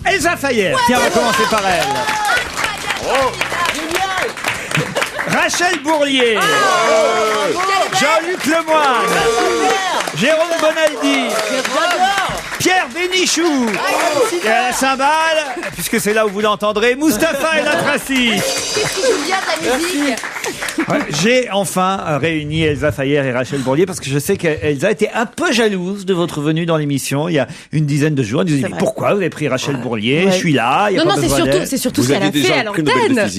Elsa Fayer. Tiens, on va commencer par elle. Rachel Bourlier. Jean-Luc Lemoyne. Jérôme Bonaldi. Pierre Bénichou. Et à la cymbale, puisque c'est là où vous l'entendrez, Mustapha El Atrassi. Qu'est-ce qui joue bien ta musique? Ouais, j'ai enfin réuni Elsa Fayer et Rachel Bourlier parce que je sais qu'Elsa était un peu jalouse de votre venue dans l'émission il y a une dizaine de jours. Elle nous a dit, pourquoi vous avez pris Rachel Bourlier? Je suis là. Il y a Non, pas besoin d'elle. c'est surtout ce qu'elle a fait à l'antenne.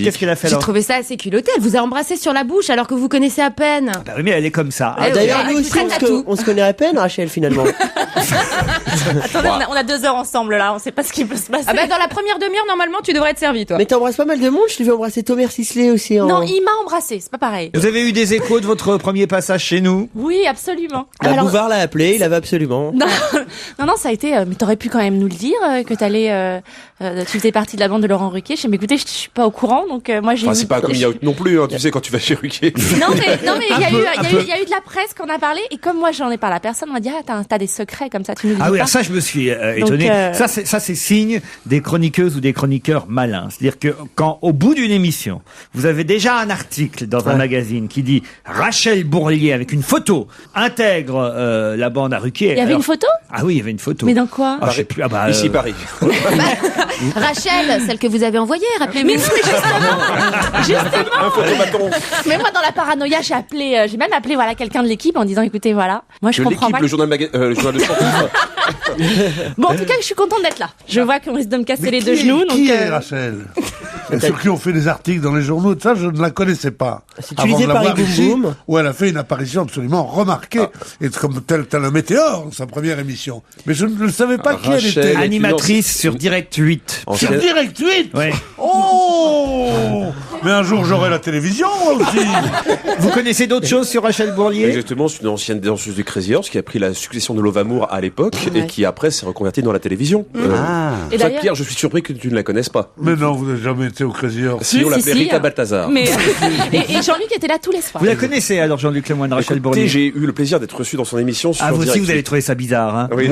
Qu'est-ce qu'elle a fait J'ai alors? trouvé ça assez culotté. Elle vous a embrassé sur la bouche alors que vous connaissez à peine. Bah oui, mais elle est comme ça. D'ailleurs, nous aussi, on se connaît à peine, Rachel, finalement. Attendez, on a 2 heures ensemble là, on sait pas ce qui peut se passer. Ah bah dans la première demi-heure, normalement, tu devrais être servi, toi. Mais t'embrasses pas mal de monde, je t'ai vu embrasser Thomas Sisley aussi. Non, il m'a embrassé, c'est pas pareil. Vous avez eu des échos de votre premier passage chez nous? Oui, absolument. La Bouvard l'a appelé, il avait absolument. Non, ça a été. Mais t'aurais pu quand même nous le dire que tu faisais partie de la bande de Laurent Ruquier. Mais écoutez, je suis pas au courant, donc moi j'ai. Enfin, c'est pas un coming out non plus, hein, tu sais, quand tu vas chez Ruquier. Non, mais il y a eu de la presse qu'on a parlé, et comme moi j'en ai parlé à personne, on m'a dit t'as des secrets comme ça, tu nous dis Ah oui, pas. alors ça je me suis étonné. Ça c'est signe des chroniqueuses ou des chroniqueurs malins. C'est-à-dire que quand au bout d'une émission, vous avez déjà un article dans un magazine qui dit Rachel Bourlier avec une photo intègre la bande à Ruquier. Il y avait une photo? Ah oui, il y avait une photo. Mais dans quoi? Je sais plus. Ici Paris. Rachel, celle que vous avez envoyée, rappelez-vous. Mais justement. Un photobâton. Mais moi dans la paranoïa, j'ai même appelé quelqu'un de l'équipe en disant écoutez moi je comprends pas. Le journal de santé. Bon, en tout cas, je suis contente d'être là. Je vois qu'on risque de me casser les deux genoux. Qui est Rachel? Sur qui on fait des articles dans les journaux, ça, je ne la connaissais pas. C'est utilisé par Paris Boum Boum. Où elle a fait une apparition absolument remarquée, et comme tel un météore, sa première émission. Mais je ne savais pas qui elle était. Animatrice sur Direct 8. Sur Direct 8? Ouais. Oh! Mais un jour, j'aurai la télévision, moi aussi. Vous connaissez d'autres choses sur Rachel Bourlier? Exactement, c'est une ancienne danseuse du Crazy Horse qui a pris la succession de Love Amour à l'époque et qui après s'est reconvertie dans la télévision. Et Toi, d'ailleurs- Pierre, je suis surpris que tu ne la connaisses pas. Mais non, vous n'avez jamais été au Crazy Horse. Si, on l'appelait Rita Balthazar. Mais et Jean-Luc était là tous les soirs. Vous la connaissez alors, Jean-Luc Lemoyne, Rachel Bourlier? J'ai eu le plaisir d'être reçu dans son émission sur Ah, vous aussi, Direct vous avez 8. trouvé ça bizarre, hein? Oui,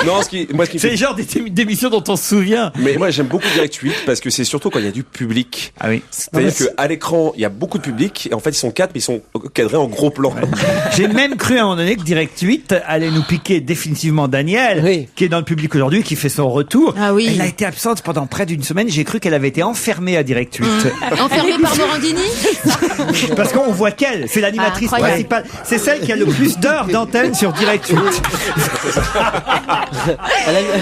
non, ce qui me C'est fait... le genre d'émissions dont on se souvient. Mais moi, j'aime beaucoup Direct 8 parce que c'est surtout quand il y a du public. Ah oui. C'est-à-dire qu'à l'écran, il y a beaucoup de public et en fait, ils sont 4 mais ils sont cadrés en gros plan. J'ai même cru à un moment donné que Direct 8 allait nous piquer définitivement Daniel, qui est dans le public aujourd'hui, qui fait son retour. Ah oui. Elle a été absente pendant près d'une semaine. J'ai cru qu'elle avait été enfermée à Direct 8. Enfermée par Morandini? Parce qu'on voit qu'elle, c'est l'animatrice Incroyable. principale. C'est celle qui a le plus d'heures d'antenne sur Direct 8.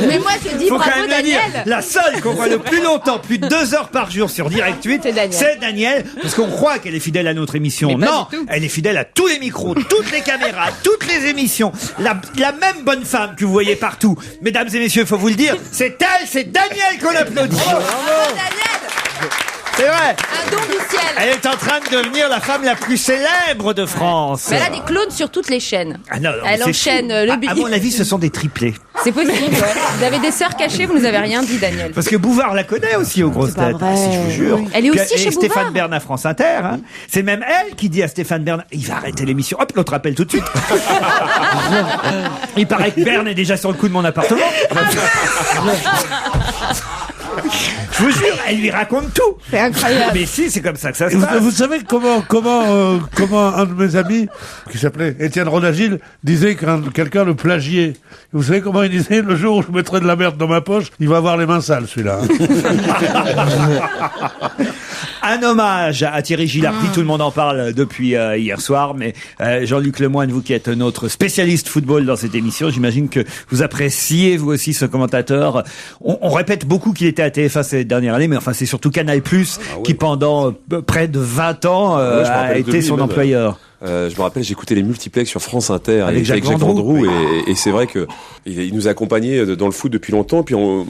Mais moi, je dis Faut quand bravo, même le dire. Daniel. La seule qu'on voit le plus longtemps, plus de 2 heures par jour sur Direct 8, c'est Daniel. Parce qu'on croit qu'elle est fidèle à notre émission. Mais pas Non, du tout. elle est fidèle à tous les micros, toutes les caméras, toutes les émissions. La même bonne femme que vous voyez partout. Mesdames et messieurs, il faut vous le dire, c'est elle, c'est Daniel qu'on applaudit. Bravo, Daniel. C'est vrai. Un don du ciel. Elle est en train de devenir la femme la plus célèbre de France. Mais elle a des clones sur toutes les chaînes. Ah non, Elle c'est enchaîne fou. le À mon avis, ce sont des triplés. C'est possible, ouais. Vous avez des sœurs cachées, vous nous avez rien dit, Daniel. Parce que Bouvard la connaît aussi aux grosses pas têtes. vrai. Ah, si, je vous jure. Elle est Puis, aussi et chez Stéphane Bouvard. Bern à France Inter. Hein. C'est même elle qui dit à Stéphane Bern, il va arrêter l'émission. Hop, l'autre appelle tout de suite. Il paraît que Bern est déjà sur le coup de mon appartement. Je vous jure, elle lui raconte tout. C'est incroyable. Mais si, c'est comme ça que ça se Vous, passe. vous savez comment un de mes amis, qui s'appelait Étienne Rodagil, disait que quelqu'un le plagiait. Vous savez comment il disait? Le jour où je mettrai de la merde dans ma poche, il va avoir les mains sales, celui-là. Un hommage à Thierry Gilardi, tout le monde en parle depuis hier soir, mais Jean-Luc Lemoyne, vous qui êtes notre spécialiste football dans cette émission, j'imagine que vous appréciez vous aussi ce commentateur. On répète beaucoup qu'il était à TF1 ces dernières années, mais enfin c'est surtout Canal+, qui pendant près de 20 ans je me a rappelle de été lui, son même. employeur. Je me rappelle, j'écoutais les multiplex sur France Inter Avec Jacques Vendroux, Vendroux, et c'est vrai que il nous a accompagnés dans le foot depuis longtemps. Puis en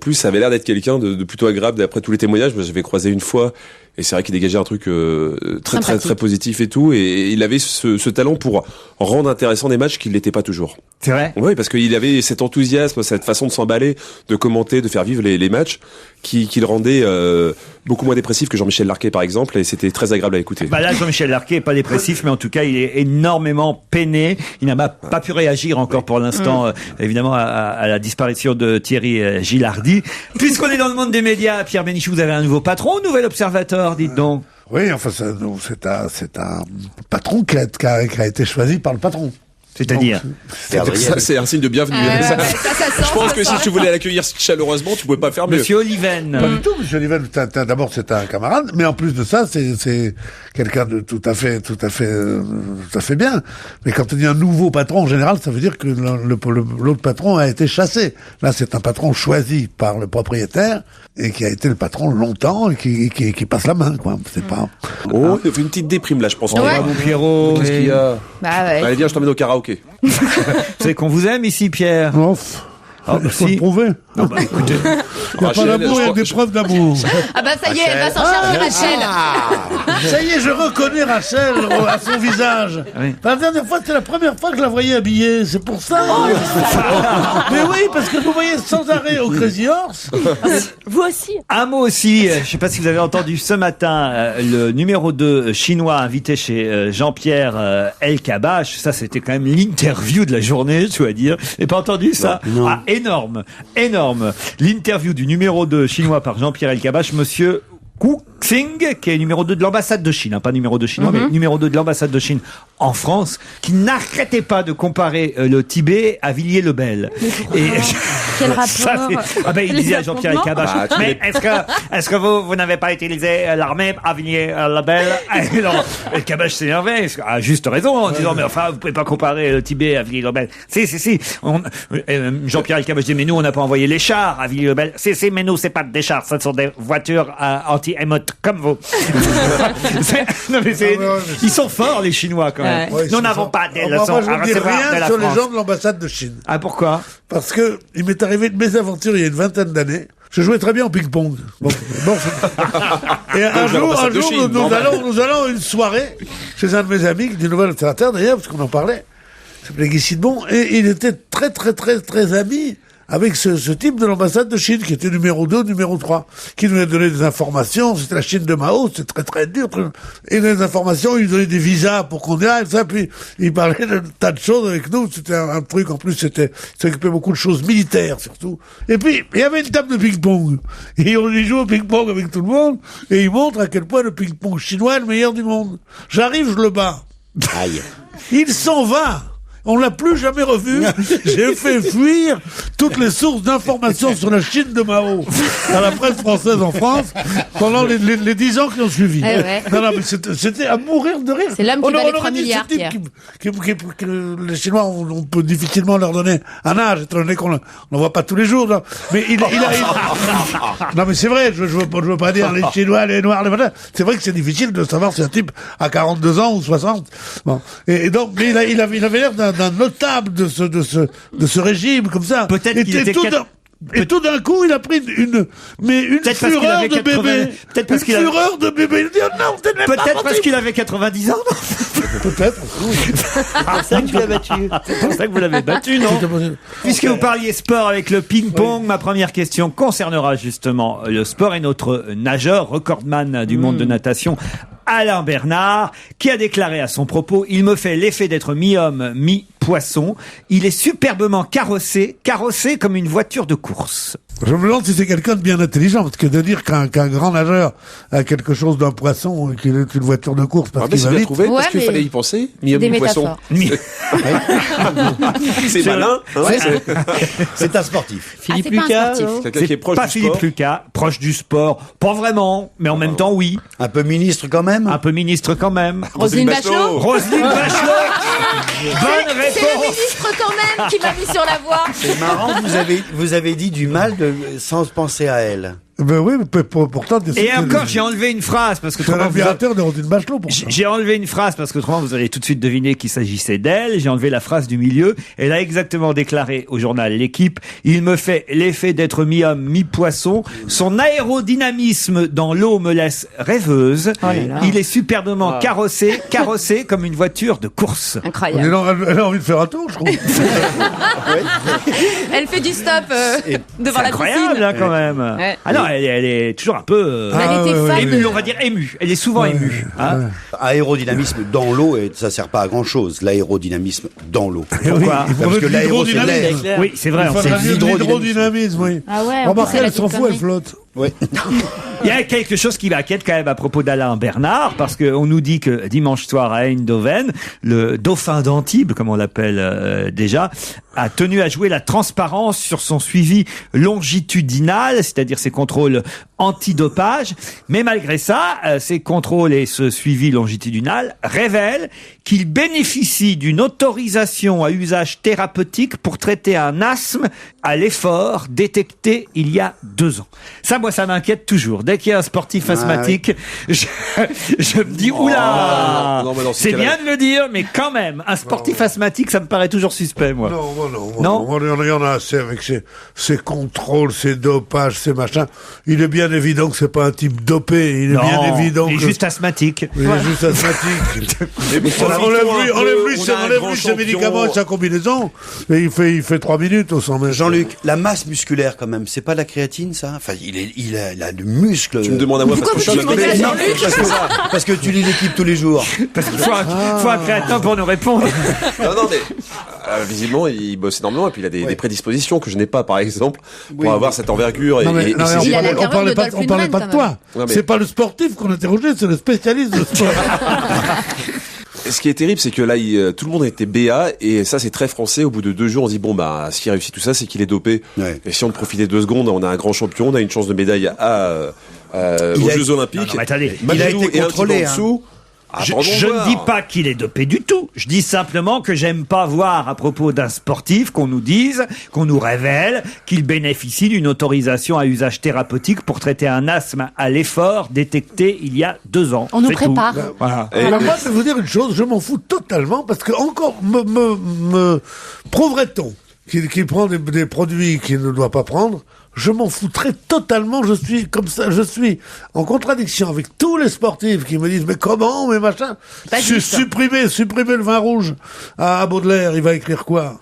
plus, ça avait l'air d'être quelqu'un de plutôt agréable. D'après tous les témoignages, moi, j'avais croisé une fois Et c'est vrai qu'il dégageait un truc très positif et tout. Et il avait ce talent pour rendre intéressant des matchs qui ne l'étaient pas toujours. C'est vrai? Oui, parce qu'il avait cet enthousiasme, cette façon de s'emballer, de commenter, de faire vivre les matchs, qui le rendait beaucoup moins dépressif que Jean-Michel Larquet, par exemple. Et c'était très agréable à écouter. Bah là, Jean-Michel Larquet est pas dépressif, mais en tout cas, il est énormément peiné. Il n'a pas pu réagir encore pour l'instant, évidemment, à la disparition de Thierry Gilardi. Puisqu'on est dans le monde des médias, Pierre Bénichou, vous avez un nouveau patron, nouvel observateur, dites donc. Oui, enfin, c'est un patron qui a été choisi par le patron. C'est-à-dire? Ça, c'est un signe de bienvenue. Ça sent, je pense que si tu voulais l'accueillir chaleureusement, tu pouvais pas faire mieux. Monsieur Oliven. Pas du tout, Monsieur Oliven. D'abord, c'est un camarade, mais en plus de ça, c'est quelqu'un de tout à fait bien. Mais quand on dit un nouveau patron, en général, ça veut dire que l'autre patron a été chassé. Là, c'est un patron choisi par le propriétaire et qui a été le patron longtemps et qui passe la main, quoi. C'est pas. Oh, il fait une petite déprime là, je pense. Bravo Pierrot. Qu'est-ce qu'il y a? Bah ouais. Allez, viens, je t'emmène au karaoké. Vous savez qu'on vous aime ici, Pierre? Il faut le prouver. Non, bah, écoutez. Il n'y a pas d'amour, il y a des preuves d'amour. Ah bah ça y est, elle va s'en charger, Rachel. Ça y est, je reconnais Rachel à son visage. Oui. La dernière fois, c'était la première fois que je la voyais habillée. C'est pour ça. Mais oui, parce que vous voyez sans arrêt au Crazy Horse. Vous aussi. Un mot aussi, je ne sais pas si vous avez entendu ce matin, le numéro 2 chinois invité chez Jean-Pierre Elkabbach. Ça, c'était quand même l'interview de la journée, je dois dire. Vous n'avez pas entendu ça? Non. Ah, énorme. L'interview du numéro 2 chinois par Jean-Pierre Elkabbach, monsieur Gu Xing, qui est numéro 2 de l'ambassade de Chine, pas numéro 2 chinois, mais numéro 2 de l'ambassade de Chine en France, qui n'arrêtait pas de comparer le Tibet à Villiers-le-Bel. Et Quel rapport? il disait à Jean-Pierre Elkabbach, mais est-ce que vous n'avez pas utilisé l'armée à Villiers-le-Bel? Non, Elkabbach s'énervait, à juste raison, en disant, mais enfin, vous pouvez pas comparer le Tibet à Villiers-le-Bel. Si. Jean-Pierre Elkabbach dit, mais nous, on n'a pas envoyé les chars à Villiers-le-Bel. Si, mais nous, c'est pas des chars, ce sont des voitures anti-émeutes comme vous. Ils sont forts, les Chinois, quand même. Ouais, nous n'avons pas des leçons moi, je à ne dis recevoir de rien la sur France. les gens de l'ambassade de Chine. Ah, pourquoi? Parce que il m'est arrivé une mésaventure il y a une vingtaine d'années. Je jouais très bien au ping-pong. Et un jour, nous allons à une soirée chez un de mes amis, du nouvel observateur d'ailleurs, parce qu'on en parlait. Il s'appelait Guy Sidbon, et il était très, très, très, très ami avec ce type de l'ambassade de Chine, qui était numéro 2, numéro 3, qui nous a donné des informations. C'était la Chine de Mao, c'était très, très dur. Et des informations, il nous donnait des visas pour qu'on y aille, ça, puis il parlait de tas de choses avec nous. C'était un truc, en plus, il s'occupait beaucoup de choses militaires, surtout. Et puis, il y avait une table de ping-pong. Et on y joue au ping-pong avec tout le monde, et il montre à quel point le ping-pong chinois est le meilleur du monde. J'arrive, je le bats. Aïe. Il s'en va. On l'a plus jamais revu. J'ai fait fuir toutes les sources d'informations sur la Chine de Mao à la presse française en France pendant les 10 ans qui ont suivi. Ouais. Non, mais c'était à mourir de rire. C'est l'homme qui valait 3 aurait dit, milliards, ce type que les Chinois, on peut difficilement leur donner un âge, étant donné qu'on n'en voit pas tous les jours. Non. Mais il non, mais c'est vrai, je veux pas dire les Chinois, les Noirs, les machins. C'est vrai que c'est difficile de savoir si un type a 42 ans ou 60. Bon. Et donc, mais il avait l'air d'un notable de ce régime, comme ça. Peut-être qu'il était et tout d'un coup, il a pris une fureur de bébé. Peut-être parce qu'il fureur de bébé. Il dit, oh non, peut-être parce qu'il avait 90 ans. Peut-être. C'est ça que tu l'as battu. C'est pour ça que vous l'avez battu, non? Puisque vous parliez sport avec le ping-pong, ma première question concernera justement le sport et notre nageur, recordman du monde de natation, Alain Bernard, qui a déclaré à son propos: il me fait l'effet d'être mi-homme, mi-poisson. Il est superbement carrossé comme une voiture de course. Je me demande si c'est quelqu'un de bien intelligent, parce que de dire qu'un grand nageur a quelque chose d'un poisson, qu'il est une voiture de course, parce qu'il c'est va bien vite. trouvé, parce Ouais, qu'il mais fallait y penser. Mi-homme, des mi-poisson. C'est malin. C'est un sportif. Philippe c'est pas un Lucas, sportif. non Quelqu'un qui est proche Pas du Philippe sport. Lucas, proche du sport. Pas vraiment, mais en même temps, oui. Un peu ministre quand même. Un peu ministre quand même. Roselyne Bachelot. Roselyne Bachelot. Bonne C'est le réponse. ministre quand même qui m'a mis sur la voie. C'est marrant, vous avez dit du mal sans penser à elle. Ben oui, mais pourtant... Et encore, j'ai enlevé une phrase parce que C'est un admirateur de Roselyne Bachelot, pour ça. j'ai enlevé une phrase parce que autrement vous allez tout de suite deviner qu'il s'agissait d'elle. J'ai enlevé la phrase du milieu. Elle a exactement déclaré au journal L'Équipe: il me fait l'effet d'être mi-homme, mi-poisson. Son aérodynamisme dans l'eau me laisse rêveuse. Il est superbement carrossé comme une voiture de course. Incroyable. Elle a envie de faire un tour, je trouve. Elle fait du stop devant C'est la incroyable, piscine. hein, quand même. Ouais. Ah non, elle est toujours un peu Mais elle était fan émue, de- on va dire émue. Elle est souvent émue. Hein. Aérodynamisme dans l'eau, et ça sert pas à grand chose, l'aérodynamisme dans l'eau. Pourquoi Il Parce faudrait que de l'aéro, c'est l'hydrodynamisme. l'air. Oui, c'est vrai. Il on faudrait sait. de l'hydrodynamisme, oui. Ah ouais, en Remarquez, plus, elle a elle dit s'en fout, conneries. elle flotte. Oui. Il y a quelque chose qui m'inquiète quand même à propos d'Alain Bernard, parce qu'on nous dit que dimanche soir à Eindhoven, le dauphin d'Antibes, comme on l'appelle déjà, a tenu à jouer la transparence sur son suivi longitudinal, c'est-à-dire ses contrôles antidopage. Mais malgré ça, ces contrôles et ce suivi longitudinal révèlent qu'il bénéficie d'une autorisation à usage thérapeutique pour traiter un asthme à l'effort détecté il y a 2 ans. Ça, moi, ça m'inquiète toujours. Dès qu'il y a un sportif asthmatique, je me dis, oula, non, mais dans ce c'est cas-là- bien de le dire, mais quand même, un sportif asthmatique, ça me paraît toujours suspect, moi. Non. Non. Il y en a assez avec ses contrôles, ses dopages, ses machins. Il est bien évident que c'est pas un type dopé. Il est bien évident il est que... juste asthmatique. Il est juste asthmatique. Enlève-lui ses médicaments et sa combinaison, et il fait 3 minutes au 100 mètres. Jean-Luc, la masse musculaire quand même, c'est pas de la créatine ça? Enfin, il a du muscle. Tu me demandes à moi parce que je suis Pourquoi vous demandez à Jean-Luc Parce que tu lis l'équipe tous les jours. Parce qu'il faut un créatin pour nous répondre. Non, mais visiblement, il bosse énormément et puis il a des prédispositions que je n'ai pas, par exemple, pour Oui, avoir cette envergure. Non, mais, Il a la on parlait carrure de pas, on parlait Dolph pas de toi. Non, mais- C'est pas le sportif qu'on interrogeait, c'est le spécialiste de sport. Ce qui est terrible, c'est que là, tout le monde était BA et ça, c'est très français. Au bout de 2 jours, on se dit bon bah, ce qui réussit tout ça, c'est qu'il est dopé. Ouais. Et si on profitait 2 secondes, on a un grand champion, on a une chance de médaille aux Jeux Olympiques. Non, mais attendez, il a Malgré été tout, et un contrôlé, petit peu en dessous. Je attendons ne voir. dis pas qu'il est dopé du tout. Je dis simplement que j'aime pas voir à propos d'un sportif qu'on nous dise, qu'on nous révèle qu'il bénéficie d'une autorisation à usage thérapeutique pour traiter un asthme à l'effort détecté il y a 2 ans. On nous C'est tout. prépare. Voilà. Et- Alors moi, je vais vous dire une chose, je m'en fous totalement, parce que encore me prouverait-on qu'il prend des produits qu'il ne doit pas prendre. Je m'en foutrais totalement, je suis comme ça, je suis en contradiction avec tous les sportifs qui me disent mais comment, mais machin, supprimer le vin rouge à Baudelaire, il va écrire quoi?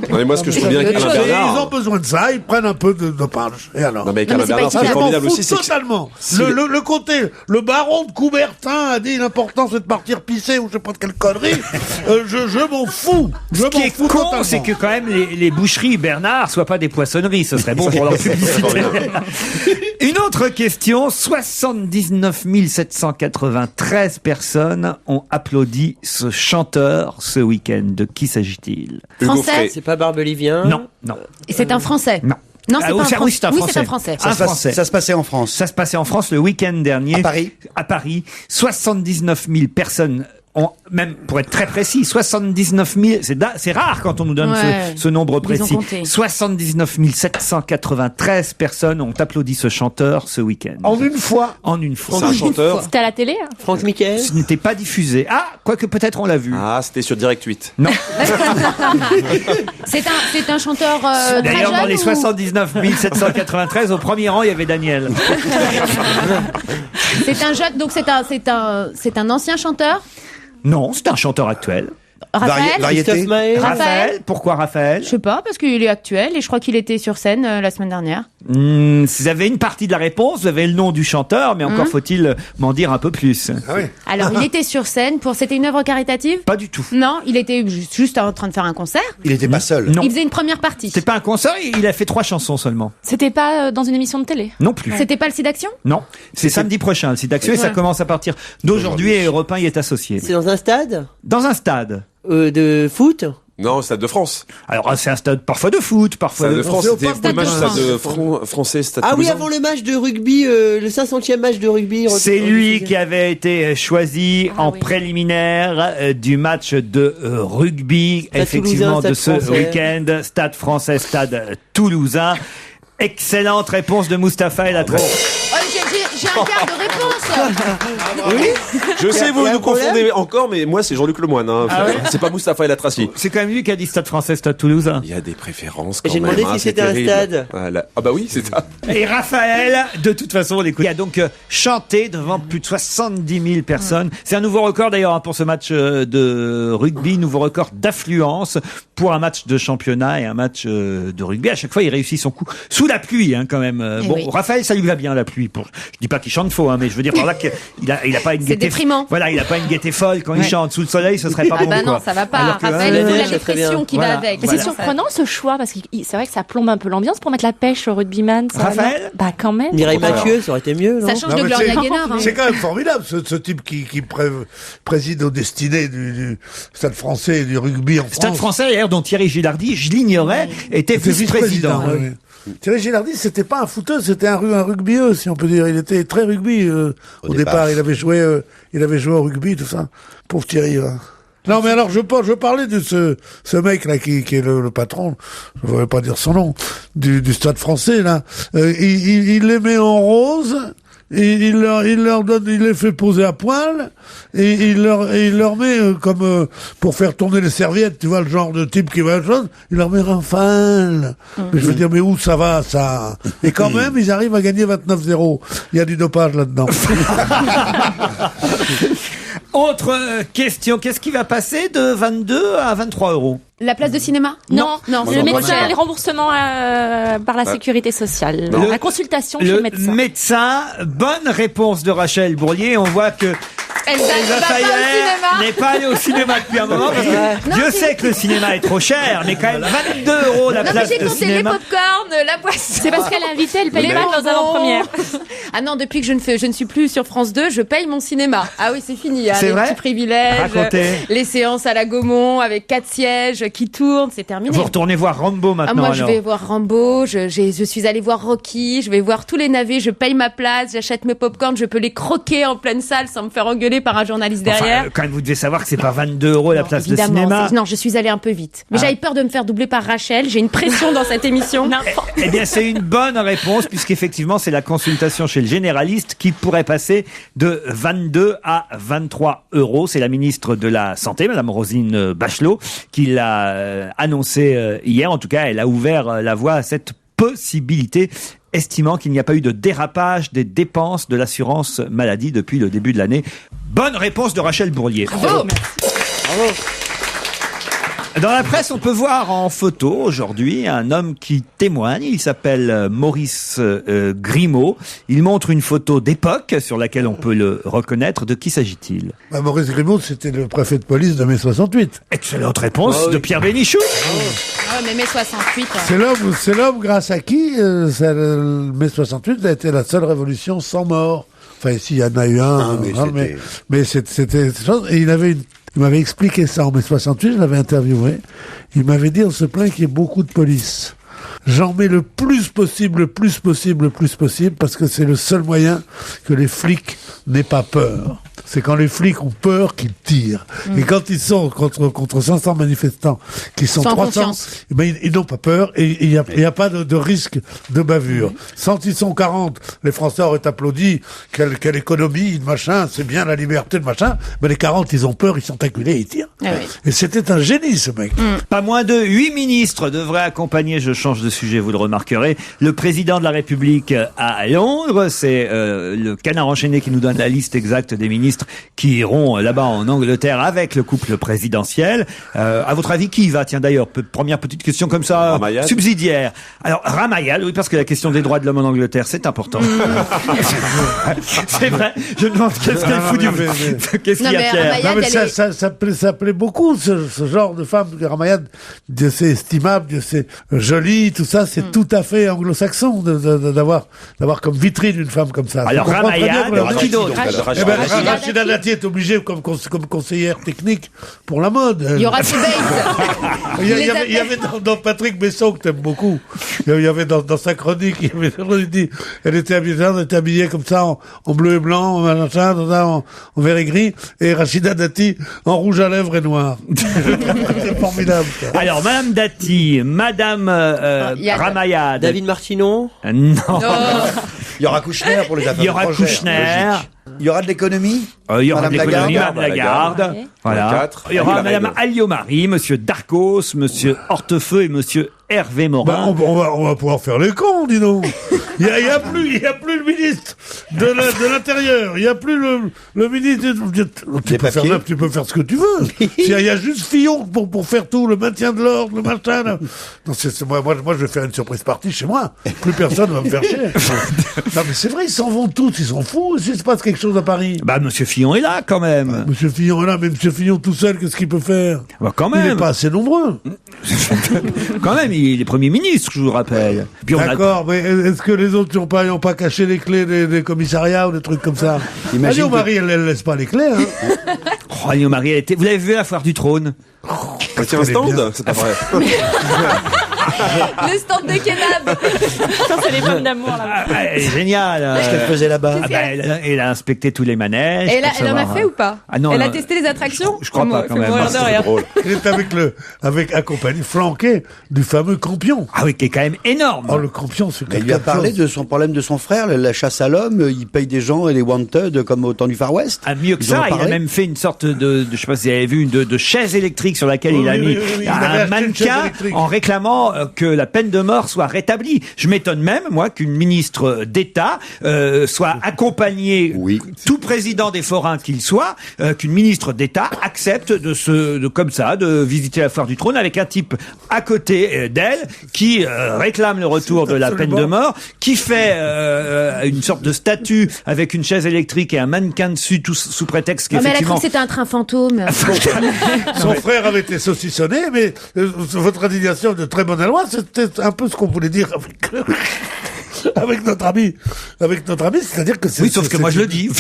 Non, mais moi, ce que je trouve bien avec Alain Ils ont Bernard. besoin de ça, ils prennent un peu de dopage. Et alors? Non, mais avec Non, mais Alain c'est pas Bernard, ce qui est Je m'en formidable fous aussi, c'est que totalement. si Le côté, le baron de Coubertin a dit l'important c'est de partir pisser ou je sais pas de quelle connerie. Je m'en fous. Je Ce qui m'en est fous con, totalement. c'est que quand même les boucheries Bernard soient pas des poissonneries. Ce serait bon pour leur publicité. Une autre question. 79 793 personnes ont applaudi ce chanteur ce week-end. De qui s'agit-il? Hugo Français. Frey. C'est pas Barbelivien. Non. Et c'est un Français. Non. Non, c'est Ah, pas un oui, Français. c'est un Oui, Français. c'est un Français. Un Français. Ça se passait en France. Ça se passait en France le week-end dernier. À Paris. À Paris. 79 000 personnes ont, même pour être très précis, 79 000, c'est rare quand on nous donne Ouais. ce nombre Ils ont précis. compté. 79 793 personnes ont applaudi ce chanteur ce week-end. En une fois. En une fois. C'est un chanteur. C'était à la télé hein? Franck Michael. Ce n'était pas diffusé. Ah, quoique peut-être on l'a vu. Ah, c'était sur Direct 8. Non. C'est un chanteur très D'ailleurs, jeune dans les ou- 79 793, au premier rang, il y avait Daniel. C'est un jeune, donc c'est un ancien chanteur. Non, c'est un chanteur actuel. Raphaël. Variété. Christophe Maé. Raphaël. Pourquoi Raphaël? Je sais pas, parce qu'il est actuel et je crois qu'il était sur scène la semaine dernière. Vous avez une partie de la réponse, vous avez le nom du chanteur, mais encore faut-il m'en dire un peu plus. Ah oui. Alors, il était sur scène c'était une œuvre caritative? Pas du tout. Non, il était juste en train de faire un concert. Il était pas seul. Non. Il faisait une première partie. C'est pas un concert, il a fait 3 chansons seulement. C'était pas dans une émission de télé. Non plus. C'était pas le site d'action? Non. C'est samedi prochain, le site d'action, et ça Ouais. commence à partir d'aujourd'hui et Europe 1 y est associé. C'est dans un stade Dans un stade. de foot. Non, Stade de France. Alors, c'est un stade parfois de foot, parfois Stade de de... France, c'est au c'était Parc le de match France. Stade français, Stade Ah oui, Toulousain. avant le match de rugby, le 500e match de rugby. C'est lui qui avait été choisi Ah en oui. préliminaire du match de rugby, Stade effectivement, Toulousain, de Stade ce Français. week-end. Stade français, Stade toulousain. Excellente réponse de Mustapha El Atrassi. Oh, j'ai un quart de réponse. Oui. Je sais, vous y a nous un problème confondez encore, mais moi, c'est Jean-Luc Lemoyne. Hein. C'est pas Mustapha El Atrassi. C'est quand même lui qui a dit Stade Français, Stade Toulouse. Il y a des préférences quand J'ai même. demandé si c'est c'était un terrible. stade. Voilà. Ah bah oui, c'est ça. Et Raphaël, de toute façon, on l'écoute. Il a donc chanté devant plus de 70 000 personnes. C'est un nouveau record d'ailleurs hein, pour ce match de rugby, nouveau record d'affluence pour un match de championnat et un match de rugby. À chaque fois, il réussit son coup sous la pluie hein, quand même. Eh Bon, oui. Raphaël, ça lui va bien la pluie. Je dis pas qu'il chante faux, hein, mais je veux dire par là qu'il a pas une C'est gaieté. déprimant. Voilà, il a pas une gaieté folle quand il chante sous le soleil, ce serait pas Ah bon. bah non, quoi. ça va pas. Alors que- Raphaël, ouais, c'est la c'est très dépression bien. qui Voilà. va avec. Mais Voilà. c'est surprenant ce choix parce que c'est vrai que ça plombe un peu l'ambiance pour mettre la pêche au rugbyman. ça, Raphaël non Bah quand même. Mireille Mathieu, ça aurait été mieux, non? Ça change Non, de mais Gloria c'est- Gaynor. hein. C'est quand même formidable, ce type qui préside aux destinées du Stade français et du rugby en France. Stade français, d'ailleurs, dont Thierry Gilardi, je l'ignorais, était C'était vice-président. oui, oui. Thierry Gilardi, c'était pas un footeur, c'était un rugbyeux, si on peut dire. Il était très rugby au départ. Il avait joué au rugby, tout ça. Pauvre Thierry. Là. Non, mais alors je parlais de ce mec là qui est le patron. Je ne voudrais pas dire son nom du Stade français là. Il les met en rose. Et il leur donne, il les fait poser à poil et il leur met comme pour faire tourner les serviettes, tu vois le genre de type qui va chose, il leur met Rafale. Mais je veux dire, mais où ça va ça? Et quand même, ils arrivent à gagner 29-0. Il y a du dopage là-dedans. Autre question, qu'est-ce qui va passer de 22 à 23 euros? La place de cinéma? Non, non, le c'est trop médecin, cher. les remboursements par la sécurité sociale, Non. la consultation chez le médecin. Bonne réponse de Rachel Bourlier. On voit que Elsa Elsa va pas Fayer au cinéma. n'est pas allée au cinéma depuis un moment parce que Non, Dieu c'est- sait que le cinéma est trop cher, mais quand même 22 euros la Non, mais place j'ai de compté les cinéma. pop-corn, la boisson. C'est parce qu'elle est invitée, elle paye Les pas nos bonbons. avant-premières. Ah non, depuis que je ne suis plus sur France 2, je paye mon cinéma. Ah oui, c'est fini. Hein, C'est les vrai petits privilèges, Racontez. les séances à la Gaumont avec 4 sièges qui tournent, c'est terminé. Vous retournez voir Rambo Ah, maintenant moi, je alors. vais voir Rambo, je suis allée voir Rocky, je vais voir tous les navets, je paye ma place, j'achète mes pop-corn, je peux les croquer en pleine salle sans me faire engueuler par un journaliste derrière. Enfin, quand même, vous devez savoir que c'est pas 22 euros la Non, place de évidemment, cinéma. non, je suis allée un peu vite. Mais Ah. j'avais peur de me faire doubler par Rachel, j'ai une pression dans cette émission. Eh bien, c'est une bonne réponse, puisqu'effectivement, c'est la consultation chez le généraliste qui pourrait passer de 22 à 23 euros. C'est la ministre de la Santé, Madame Roselyne Bachelot, qui l'a annoncé hier. En tout cas, elle a ouvert la voie à cette possibilité, estimant qu'il n'y a pas eu de dérapage des dépenses de l'assurance maladie depuis le début de l'année. Bonne réponse de Rachel Bourlier. Bravo. Dans la presse, on peut voir en photo aujourd'hui un homme qui témoigne. Il s'appelle Maurice Grimaud. Il montre une photo d'époque sur laquelle on peut le reconnaître. De qui s'agit-il? Bah, Maurice Grimaud, c'était le préfet de police de mai 68. Excellente réponse Ah oui. de Pierre Bénichou. Ah, mais mai 68. C'est l'homme grâce à qui le mai 68 a été la seule révolution sans mort. Enfin, ici, il y en a eu un, mais hein, c'était- mais c'était chose. Et il m'avait expliqué ça en mai 68, je l'avais interviewé. Il m'avait dit, on se plaint qu'il y ait beaucoup de police. J'en mets le plus possible, parce que c'est le seul moyen que les flics n'aient pas peur. C'est quand les flics ont peur qu'ils tirent. Et quand ils sont contre 500 manifestants, qui sont Sans 300, confiance. eh ben, ils n'ont pas peur et il n'y a pas de risque de bavure. Quand ils sont 40, les Français auraient applaudi, quelle économie, machin, c'est bien la liberté, de machin. Mais les 40, ils ont peur, ils sont acculés, ils tirent. Ah oui. Et c'était un génie, ce mec. Pas moins de 8 ministres devraient accompagner, je change de sujet, vous le remarquerez, le président de la République à Londres. C'est le Canard enchaîné qui nous donne la liste exacte des ministres qui iront là-bas en Angleterre avec le couple présidentiel. À votre avis, qui y va? Tiens, d'ailleurs, première petite question comme ça, Ramayad. subsidiaire. Alors, Ramayad, oui, parce que la question des droits de l'homme en Angleterre, c'est important. C'est vrai. Je me demande qu'est-ce qu'elle fout du... Qu'est-ce Non, qu'il y a, mais Pierre? Ramayad, Non, mais elle est- ça plaît beaucoup, ce genre de femme. Ramayad, Dieu sait estimable, Dieu sait jolie, tout ça, c'est tout à fait anglo-saxon d'avoir comme vitrine une femme comme ça. Alors, Je comprends très bien Ramayad, que leur- qui d'autre? Eh ben, Rachida Rachida Dati est obligée comme conseillère technique pour la mode. Il y aura Tibet. Il y avait dans Patrick Besson, que t'aimes beaucoup, il y avait dans sa chronique, il dit, elle était habillée comme ça, en bleu et blanc, en vert et gris, et Rachida Dati en rouge à lèvres et noir. C'est formidable, ça. Alors, Madame Dati, Madame Ramayad. David Martinon. Non. Il y aura Kouchner pour les affaires Il y aura étrangères. Kouchner. Logique. Il y aura de l'économie. Il y aura Madame de l'économie, Lagarde. Madame Lagarde. Ok. Voilà. 4. Il y aura La Madame règle. Alliot-Marie, Monsieur Darcos, Monsieur Hortefeux et Monsieur Hervé Morin. On va pouvoir faire les cons, dis donc. Il y a plus le ministre de l'Intérieur. Il y a plus le ministre. Tu peux faire ce que tu veux. Il y a juste Fillon pour faire tout, le maintien de l'ordre, le maintien. Non, moi, je vais faire une surprise partie chez moi. Plus personne va me faire chier. Non, mais c'est vrai, ils s'en vont tous, ils s'en foutent s'il se passe quelque chose à Paris. Bah, Monsieur Fillon est là, quand même. Monsieur Fillon est là, mais Monsieur Fillon tout seul, qu'est-ce qu'il peut faire? Bah, quand Il n'est même. pas assez nombreux. Quand même, il est Premier ministre, je vous rappelle. Puis on a... D'accord, mais est-ce que les autres n'ont pas caché les clés des commissariats ou des trucs comme ça? Imagine Allez, Marie, elle laisse pas les clés, hein. Oh, Alliot-Marie, elle était... Vous l'avez vu à la foire du trône? Elle tient un stand? C'est pas vrai. Le stand de kebab. C'est les pommes d'amour là. Ah, elle est géniale. Qu'est-ce qu'elle faisait là-bas? Ah, bah, elle a inspecté tous les manèges. Et pour elle en a savoir, fait ou pas? Ah non, Elle a non. testé les attractions? Je crois pas, quand même. Mourir de rire. Drôle. Il est accompagné, flanqué du fameux Campion. Ah oui, qui est quand même énorme. Oh, le Campion, c'est Elle lui a quelque parlé chose. de son problème de son frère, la chasse à l'homme. Il paye des gens et les wanted comme au temps du Far West. Ah, mieux que Ils en ont ça, il a parlé. même fait une sorte de je sais pas si vous avez vu, de chaise électrique sur laquelle il a mis Il avait un acheté une chaise mannequin électrique. en réclamant que la peine de mort soit rétablie. Je m'étonne même, moi, qu'une ministre d'État soit accompagnée, Oui. tout président des forains qu'il soit, qu'une ministre d'État accepte comme ça, de visiter la foire du trône avec un type à côté d'elle qui réclame le retour de la peine de mort, qui fait une sorte de statue avec une chaise électrique et un mannequin dessus, tout sous prétexte Non, mais elle a cru qu'effectivement... que c'était un train fantôme. Son frère avait été saucissonné, mais votre indignation de très bonne loi, c'était un peu ce qu'on voulait dire avec notre ami, c'est-à-dire que c'est... Oui, sauf que moi je le dis.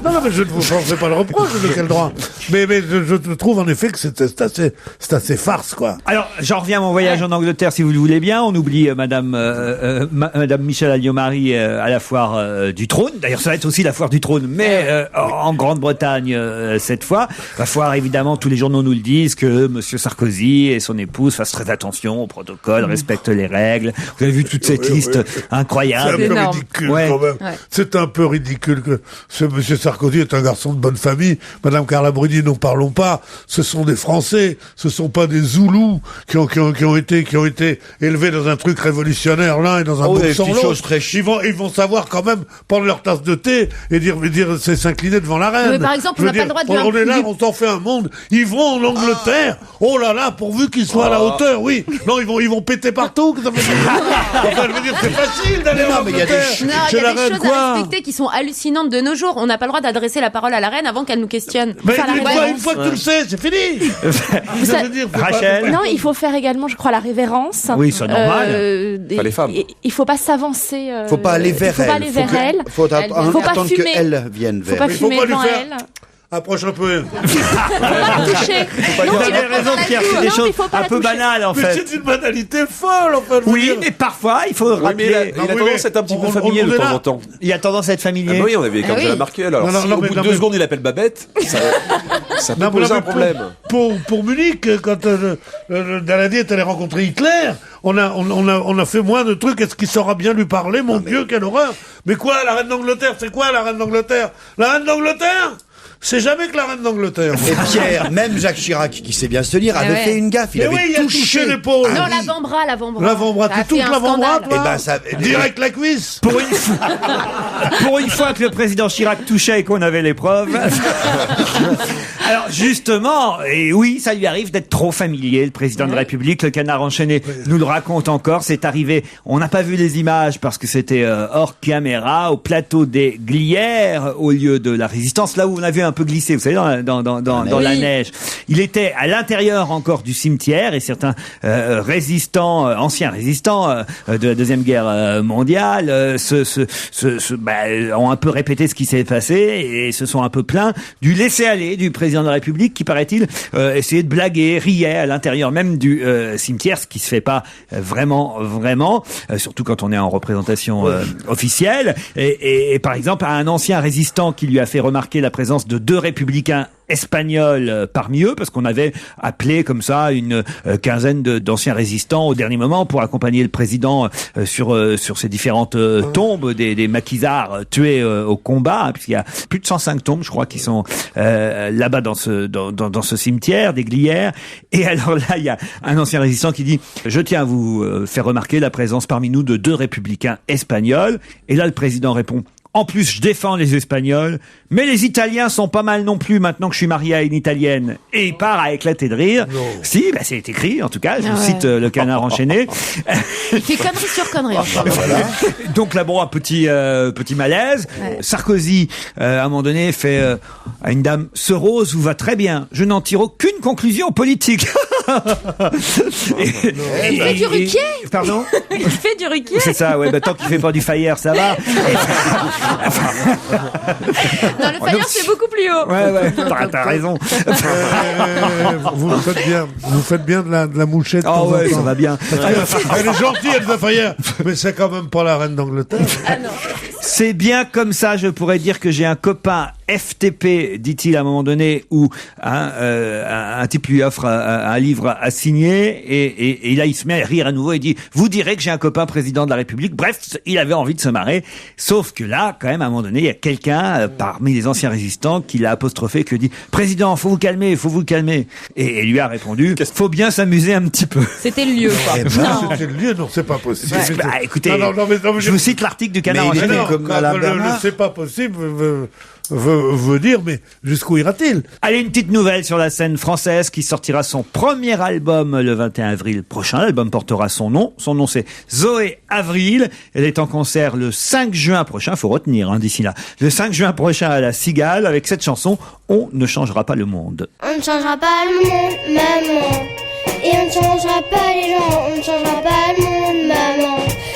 Non, mais je ne vous fais pas le reproche, de quel droit. Mais je trouve en effet que c'est assez farce, quoi. Alors, j'en reviens à mon voyage en Angleterre, si vous le voulez bien. On oublie Madame Michèle Alliot-Marie à la foire du trône. D'ailleurs, ça va être aussi la foire du trône, mais en Grande-Bretagne cette fois. La foire, évidemment, tous les journaux nous le disent, que Monsieur Sarkozy et son épouse fassent très attention au protocole, respectent les règles. Vous avez vu toute cette liste C'est incroyable. un peu énorme. ridicule, Ouais. quand même. Ouais. C'est un peu ridicule que ce monsieur Sarkozy est un garçon de bonne famille. Madame Carla Bruni, n'en parlons pas. Ce sont des Français. Ce sont pas des Zoulous qui ont été élevés dans un truc révolutionnaire l'un et dans un Oh, bouc des sans petites l'autre. choses très Ils vont savoir quand même prendre leur tasse de thé et dire c'est s'incliner devant la reine. Mais par exemple, Je on veux n'a pas dire, le droit de on est là, lui- on s'en fait un monde. Ils vont en Angleterre. Oh là là, pourvu qu'ils soient à la hauteur, oui. Non, ils vont péter partout. Que ça fait... Enfin, je veux dire, c'est facile d'aller Mais non, en mais il y a des Angleterre. Non, il Chez y a la des reine, choses quoi. à respecter qui sont hallucinantes de nos jours. On n'a pas le droit d'adresser la parole à la reine avant qu'elle nous questionne. Mais Enfin, la une révérence. fois que tu le sais, c'est fini. Ça veut dire, faut pas- Rachel. Non, il faut faire également, je crois, la révérence. Oui, c'est normal. Pas les femmes. Il faut pas s'avancer. Faut pas aller vers faut elle. pas aller vers elle. Faut Elle- attendre faut pas attendre fumer. qu'elle vienne Faut vers pas Mais faut fumer pas lui devant faire- elle. Approche un peu. Faut pas la toucher. Vous avez raison, Pierre, c'est Non, des mais choses faut pas un la peu toucher. banales, en Mais fait. c'est une banalité folle, enfin. je veux Oui, dire. mais parfois, il faut Oui, mais rappeler... il a oui, tendance à être un petit peu familier de est temps là. en temps. Il a tendance à être Ah familier. bah oui, on avait Ah Angela oui. Merkel. Alors, Non, non, si non, au mais bout de non, 2 mais- secondes, il appelle Babette, ça peut Non, poser mais un problème. Pour Munich, quand Daladier est allé rencontrer Hitler, on a fait moins de trucs. Est-ce qu'il saura bien lui parler? Mon Dieu, quelle horreur! Mais quoi, la reine d'Angleterre? C'est quoi la reine d'Angleterre? La reine d'Angleterre? C'est jamais que la reine d'Angleterre. Et Pierre, même Jacques Chirac, qui sait bien se lire, Ah avait ouais. fait une gaffe. Il Mais avait oui, il a touché l'épaule. Non, Ah oui. l'avant-bras. L'avant-bras, Ça a tu fait touches un l'avant-bras, scandale. toi? Eh ben, ça, Direct la cuisse. Pour une fois que le président Chirac touchait et qu'on avait les preuves. Alors justement, et oui, ça lui arrive d'être trop familier, le président de la République. Le Canard enchaîné nous le raconte encore. C'est arrivé, on n'a pas vu les images parce que c'était hors caméra, au plateau des Glières, au lieu de la Résistance, là où on a vu un peu glisser, vous savez, dans la neige. Il était à l'intérieur encore du cimetière et certains résistants, anciens résistants de la Deuxième Guerre mondiale, ont un peu répété ce qui s'est passé et se sont un peu plaints du laisser-aller du président de la République qui, paraît-il, essayait de blaguer, riait à l'intérieur même du cimetière, ce qui se fait pas vraiment, surtout quand on est en représentation officielle. Et par exemple, à un ancien résistant qui lui a fait remarquer la présence de 2 républicains espagnols parmi eux, parce qu'on avait appelé comme ça une quinzaine d'anciens résistants au dernier moment pour accompagner le président sur ces différentes tombes des maquisards tués au combat, hein, puisqu'il y a plus de 105 tombes, je crois, qui sont là-bas dans ce cimetière des Glières. Et alors là, il y a un ancien résistant qui dit « Je tiens à vous faire remarquer la présence parmi nous de 2 républicains espagnols ». Et là, le président répond « En plus, je défends les Espagnols, mais les Italiens sont pas mal non plus maintenant que je suis marié à une Italienne. » Et il part à éclater de rire. Non. Si, c'est écrit, en tout cas. Je vous cite le Canard enchaîné. Il fait connerie sur connerie. Voilà. Donc là, bon, un petit malaise. Ouais. Sarkozy, à un moment donné, fait à une dame, ce rose vous va très bien. Je n'en tire aucune conclusion politique. Il fait du Ruquier. Pardon? Il fait du Ruquier. C'est ça, ouais. Tant qu'il fait pas du Fayère, ça va. Non, le Fayard, c'est beaucoup plus haut. Ouais, t'as raison. Vous faites bien de la mouchette. Ah ouais, ça va bien. Elle est gentille, Elsa Fayard, mais c'est quand même pas la reine d'Angleterre. Ah non. C'est bien comme ça, je pourrais dire que j'ai un copain FTP, dit-il à un moment donné, où un type lui offre un livre à signer et là il se met à rire à nouveau et dit « Vous direz que j'ai un copain président de la République ». Bref, il avait envie de se marrer. Sauf que là, quand même, à un moment donné, il y a quelqu'un parmi les anciens résistants qui l'a apostrophé, qui dit « Président, faut vous calmer. » Et lui a répondu « Faut bien s'amuser un petit peu. » C'était le lieu, quoi. C'était le lieu, non, c'est pas possible. Écoutez, je vous cite l'article du Canard enchaîné. C'est pas possible veut dire, mais jusqu'où ira-t-il? Allez, une petite nouvelle sur la scène française qui sortira son premier album le 21 avril prochain. L'album portera son nom. Son nom, c'est Zoé Avril. Elle est en concert le 5 juin prochain. Faut retenir, d'ici là. Le 5 juin prochain à la Cigale avec cette chanson, On ne changera pas le monde. On ne changera pas le monde, maman. Et on ne changera pas les gens. On ne changera pas le monde, maman.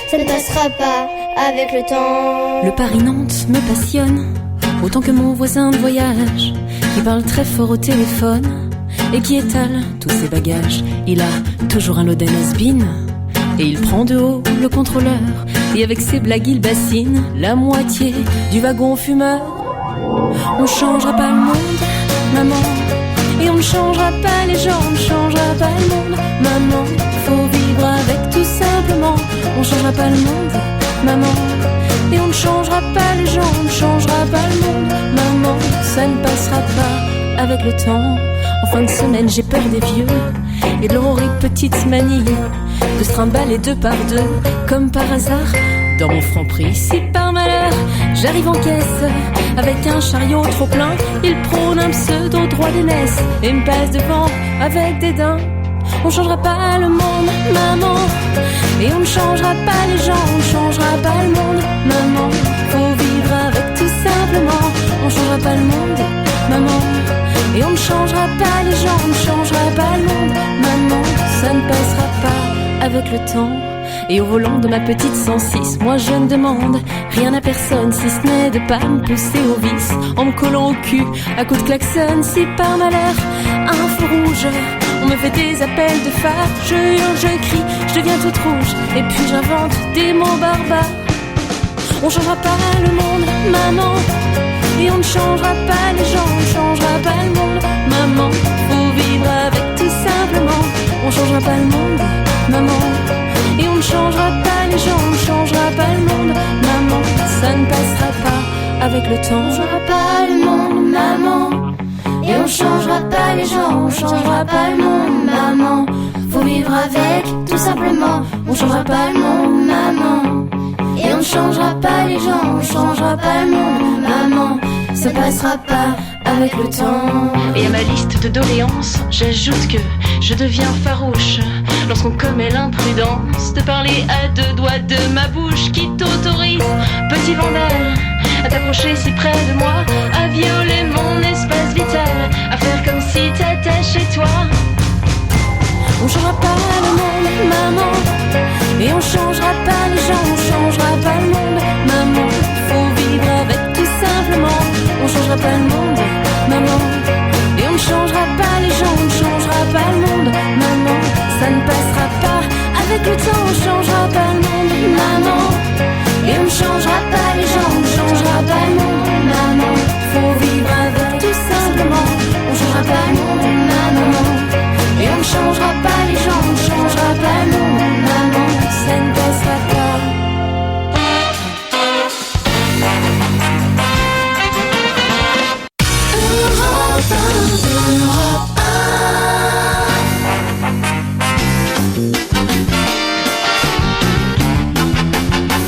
Ça ne passera pas avec le temps. Le Paris-Nantes me passionne autant que mon voisin de voyage qui parle très fort au téléphone et qui étale tous ses bagages. Il a toujours un Loden has-been et il prend de haut le contrôleur et avec ses blagues il bassine la moitié du wagon fumeur. On changera pas le monde, maman, et on ne changera pas les gens. On ne changera pas le monde, maman, faut vivre avec tout simplement. On changera pas le monde, maman, et on ne changera pas les gens. On ne changera pas le monde, maman, ça ne passera pas avec le temps. En fin de semaine j'ai peur des vieux et de leur horrible petite manie de se trimballer 2 par 2 comme par hasard dans mon franc-prix. Si par malheur j'arrive en caisse avec un chariot trop plein, il prône un pseudo droit d'aînesse et me passe devant avec dédain. On changera pas le monde, maman, et on ne changera pas les gens. On ne changera pas le monde, maman, faut vivre avec tout simplement. On changera pas le monde, maman, et on ne changera pas les gens. On ne changera pas le monde, maman, ça ne passera pas avec le temps. Et au volant de ma petite 106, moi je ne demande rien à personne, si ce n'est de pas me pousser au vice en me collant au cul à coups de klaxon. Si par malheur un feu rouge, on me fait des appels de phare, je hurle, je crie, je deviens toute rouge et puis j'invente des mots barbares. On changera pas le monde, maman, et on ne changera pas les gens. On ne changera pas le monde, maman, faut vivre avec tout simplement. On changera pas le monde, maman, et on ne changera pas les gens. On ne changera pas le monde, maman, ça ne passera pas avec le temps. On ne changera pas le monde, maman, et on ne changera pas les gens. On ne changera pas le monde, maman, faut vivre avec tout simplement. On ne changera pas le monde, maman, et on ne changera pas les gens. On ne changera pas le monde, maman, ça passera pas avec le temps. Et à ma liste de doléances, j'ajoute que je deviens farouche lorsqu'on commet l'imprudence de parler à 2 doigts de ma bouche, qui t'autorise, petit vandale, à t'approcher si près de moi, à violer mon espace vital, à faire comme si t'étais chez toi. On changera pas le monde, maman, et on changera pas les gens, on changera pas le monde, maman. Faut vivre avec tout simplement. On changera pas le monde, maman, et on ne changera pas les gens, on ne changera pas le monde, maman. Ça ne passera pas avec le temps, on changera pas le monde, maman, et on ne changera pas les gens, on ne changera pas le monde, maman. Faut vivre avec tout simplement. On changera pas le monde, maman, et on ne changera pas les gens, on ne changera pas le monde, maman. Ça ne passera pas.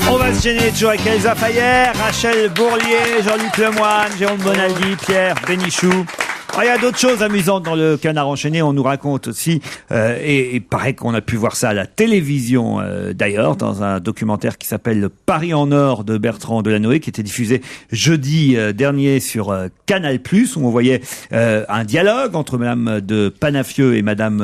On va se gêner toujours avec Elsa Fayer, Rachel Bourlier, Jean-Luc Lemoyne, Jérôme Bonaldi, Pierre Bénichou. Alors, il y a d'autres choses amusantes dans le Canard enchaîné. On nous raconte aussi, et il paraît qu'on a pu voir ça à la télévision d'ailleurs, dans un documentaire qui s'appelle Le Paris en or de Bertrand Delanoë, qui était diffusé jeudi dernier sur Canal+, où on voyait un dialogue entre Madame de Panafieux et Madame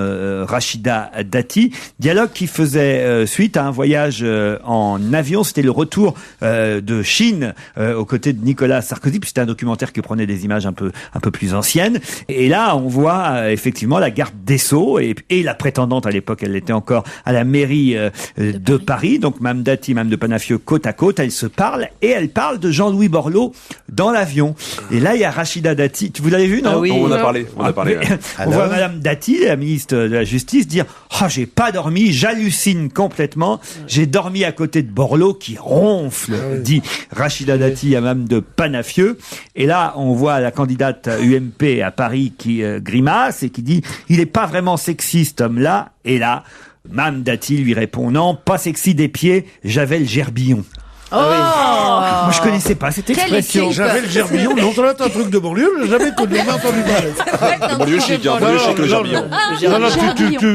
Rachida Dati. Dialogue qui faisait suite à un voyage en avion. C'était le retour de Chine aux côtés de Nicolas Sarkozy. Puis c'était un documentaire qui prenait des images un peu plus anciennes. Et là, on voit effectivement la garde des Sceaux et la prétendante à l'époque, elle était encore à la mairie de Paris. Donc, Mme Dati, Mme de Panafieux, côte à côte, elles se parlent et elles parlent de Jean-Louis Borloo dans l'avion. Et là, il y a Rachida Dati. Vous l'avez vu, non? Ah oui. On en a parlé. Ouais. On voit Mme Dati, la ministre de la Justice, dire « Oh, j'ai pas dormi, j'hallucine complètement. J'ai dormi à côté de Borloo qui ronfle », dit Rachida Dati à Mme de Panafieux. Et là, on voit la candidate UMP à Paris qui grimace et qui dit « Il est pas vraiment sexy, cet homme-là ». Et là, Mme Dati lui répond « Non, pas sexy des pieds, j'avais le gerbillon ». Moi, je connaissais pas cette expression. J'avais le gerbillon, non, ça doit être un truc de banlieue, j'ai jamais entendu parler. Banlieue chic, le gerbillon. Non,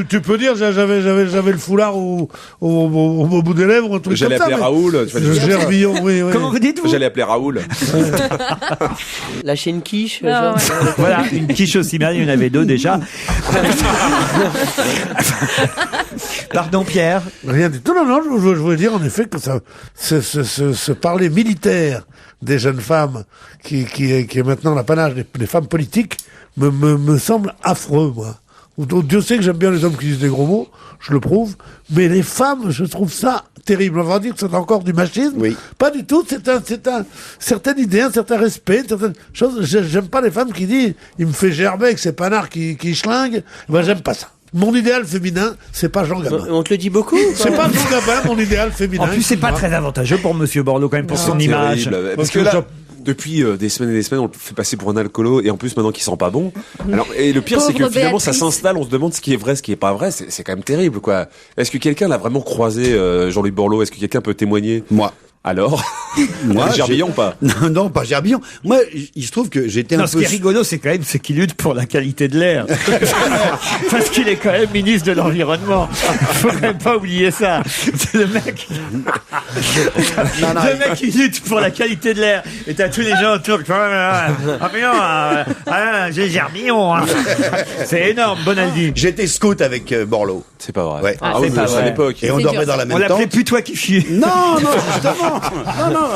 tu peux dire, j'avais le foulard au bout des lèvres, un truc comme ça. J'allais appeler Raoul. Le gerbillon, oui. Comment vous dites-vous? J'allais appeler Raoul. Lâcher une quiche. Voilà, une quiche aussi bien, il y en avait 2 déjà. Pardon, Pierre. Rien du tout. Non, je voulais dire en effet que ça, ce parler militaire des jeunes femmes qui est maintenant l'apanage des femmes politiques me semble affreux, moi. Dieu sait que j'aime bien les hommes qui disent des gros mots, je le prouve, mais les femmes, je trouve ça terrible. On va dire que c'est encore du machisme. Oui. Pas du tout, c'est un certaine idée, un certain respect, certaines choses. J'aime pas les femmes qui disent, il me fait gerber avec ses panards qui schlinguent. Ben, j'aime pas ça. Mon idéal féminin, c'est pas Jean Gabin. On te le dit beaucoup. C'est pas Jean Gabin, mon idéal féminin. En plus, c'est pas très avantageux pour Monsieur Borloo, quand même, pour son image. Terrible. Parce que là, depuis des semaines et des semaines, on le fait passer pour un alcoolo, et en plus, maintenant qu'il sent pas bon. Alors, et le pire, c'est que finalement, ça s'installe, on se demande ce qui est vrai, ce qui est pas vrai. C'est quand même terrible, quoi. Est-ce que quelqu'un l'a vraiment croisé, Jean-Louis Borloo? Est-ce que quelqu'un peut témoigner? Moi. Alors? Moi, Gerbillon, pas? Non, pas Gerbillon. Moi, il se trouve que j'étais un peu... Ce qui est rigolo, c'est quand même qu'il lutte pour la qualité de l'air. Parce qu'il est quand même ministre de l'Environnement. Faut quand même pas oublier ça. C'est le mec. Le mec qui lutte pour la qualité de l'air. Et t'as tous les gens autour. J'ai le gerbillon. Hein. C'est énorme, Bonaldi. J'étais scout avec Borloo. C'est pas vrai. Ouais. c'est pas vrai. À l'époque. Et on dormait dans la On même l'appelait tente. Putois qui fuit. Non, justement. Non.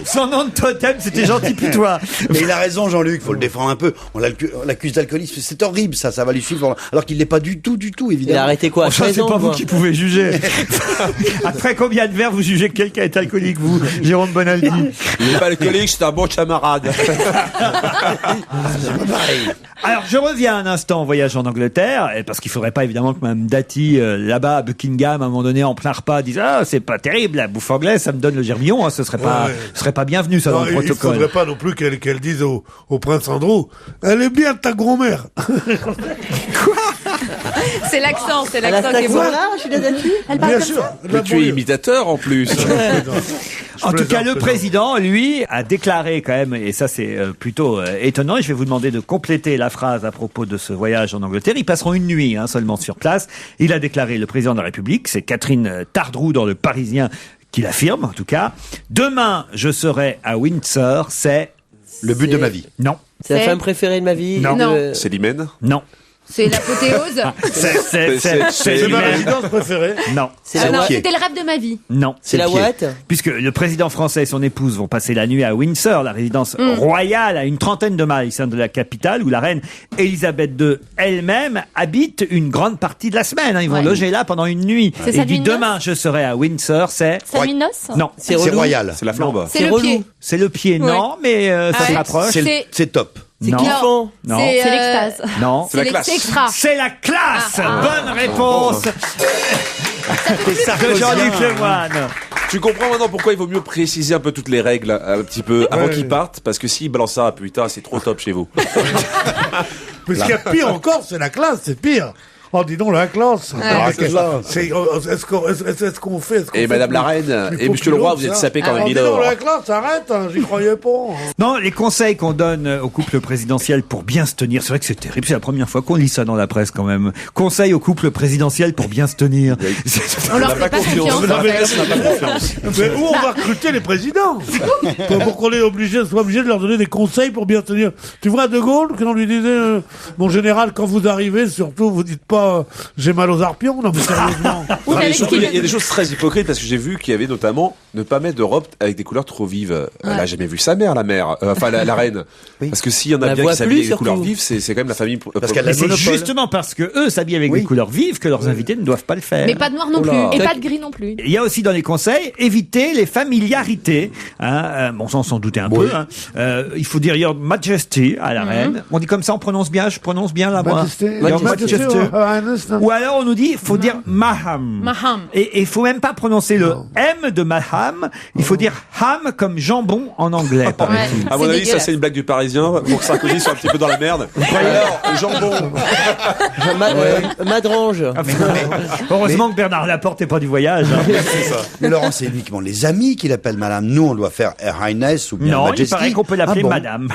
Son nom de totem, c'était Gentil Putois. Mais il a raison, Jean-Luc, faut le défendre un peu. On l'accuse d'alcoolisme, c'est horrible, ça va lui suivre. Alors qu'il l'est pas du tout, Il a évidemment. arrêté quoi? Ça, c'est pas vous qui pouvez juger. Après combien de verres vous jugez que quelqu'un est alcoolique, vous, Jérôme Bonaldi? Il n'est pas alcoolique, c'est un bon camarade. Alors, je reviens un instant en voyage en Angleterre, parce qu'il faudrait pas évidemment que Mme Dati, là-bas à Buckingham, à un moment donné, en plein repas, dise « Ah, c'est pas terrible, la bouffe anglaise, ça me donne le gerbillon, hein, ce serait pas bienvenu, ça, Non, dans le il protocole. » faudrait pas non plus qu'elle dise au prince Andrew, elle est bien ta grand-mère. C'est l'accent qui est bon. Voilà, je suis là-dessus. Elle parle Bien comme sûr. ça. Mais tu es imitateur, en plus. En tout cas, le président, lui, a déclaré quand même, et ça c'est plutôt étonnant, et je vais vous demander de compléter la phrase à propos de ce voyage en Angleterre. Ils passeront une nuit seulement sur place. Il a déclaré, le président de la République, c'est Catherine Tardrou dans Le Parisien qui l'affirme en tout cas. Demain, je serai à Windsor, c'est... Le but de ma vie. Non. C'est la femme préférée de ma vie. Non. C'est l'hymen. Non. C'est l'apothéose. C'est ma résidence préférée. Non. Non, c'était le rêve de ma vie. Non. C'est la Watt. Puisque le président français et son épouse vont passer la nuit à Windsor, la résidence royale, à une trentaine de miles de la capitale, où la reine Elisabeth II elle-même habite une grande partie de la semaine. Ils vont loger là pendant une nuit. C'est Et sa dit nuit de demain, je serai à Windsor, c'est... Sa nuit de noces ? Non. C'est royal. C'est la flambe. C'est le pied. C'est le pied, non, mais ça se rapproche. C'est top. C'est Non. kiffant. Non. C'est C'est l'extase. Non. C'est la classe. C'est extra. C'est la classe. Bonne réponse de Jean-Luc Lemoyne. Tu comprends maintenant pourquoi il vaut mieux préciser un peu toutes les règles un petit peu avant qu'ils partent, parce que s'ils balancent ça, putain, c'est trop top chez vous. Mais ce qu'il y a de pire encore, c'est la classe, c'est pire. Oh, dis donc, la classe. Est-ce qu'on fait Et Madame la Reine, et Monsieur le Roi, vous êtes sapés comme un dis donc, milord. la classe, arrête, j'y croyais pas. Non, les conseils qu'on donne au couple présidentiel pour bien se tenir, c'est vrai que c'est terrible, c'est la première fois qu'on lit ça dans la presse quand même. Conseils au couple présidentiel pour bien se tenir. On leur fait pas confiance. Mais où on va recruter les présidents pour qu'on soit obligé de leur donner des conseils pour bien tenir. Tu vois De Gaulle, quand on lui disait mon général, quand vous arrivez, surtout, vous dites pas j'ai mal aux arpions, non mais sérieusement. Non, mais surtout, il y a des choses très hypocrites, parce que j'ai vu qu'il y avait notamment ne pas mettre de robe avec des couleurs trop vives. Elle a jamais vu sa mère, la mère, enfin la reine. Oui. Parce que s'il y en a La bien voit qui s'habillent plus, avec des couleurs surtout. vives, c'est quand même la famille. Parce qu'elle a Mais le c'est monopole. justement parce que eux s'habillent avec des couleurs vives que leurs invités ne doivent pas le faire. Mais pas de noir non Oh là. plus. Et pas de gris non plus. Il y a aussi dans les conseils, éviter les familiarités. Bon, ça on s'en doutait un peu. Il faut dire Your Majesty à la reine. On dit comme ça, on prononce bien, je prononce bien là, moi. Your Majesty. Ou alors on nous dit, il faut dire Maham. Maham. Et il faut même pas prononcer le M de Maham. Il faut dire ham comme jambon en anglais, paraît-il. À mon avis, ça c'est une blague du Parisien pour que Sarkozy soit un petit peu dans la merde. Alors, jambon. Madrange. Heureusement que Bernard Laporte n'est pas du voyage. Mais Laurent, c'est uniquement les amis qui l'appellent madame. Nous, on doit faire Her Highness ou bien Non, Majesty. il paraît qu'on peut l'appeler Ah bon Madame.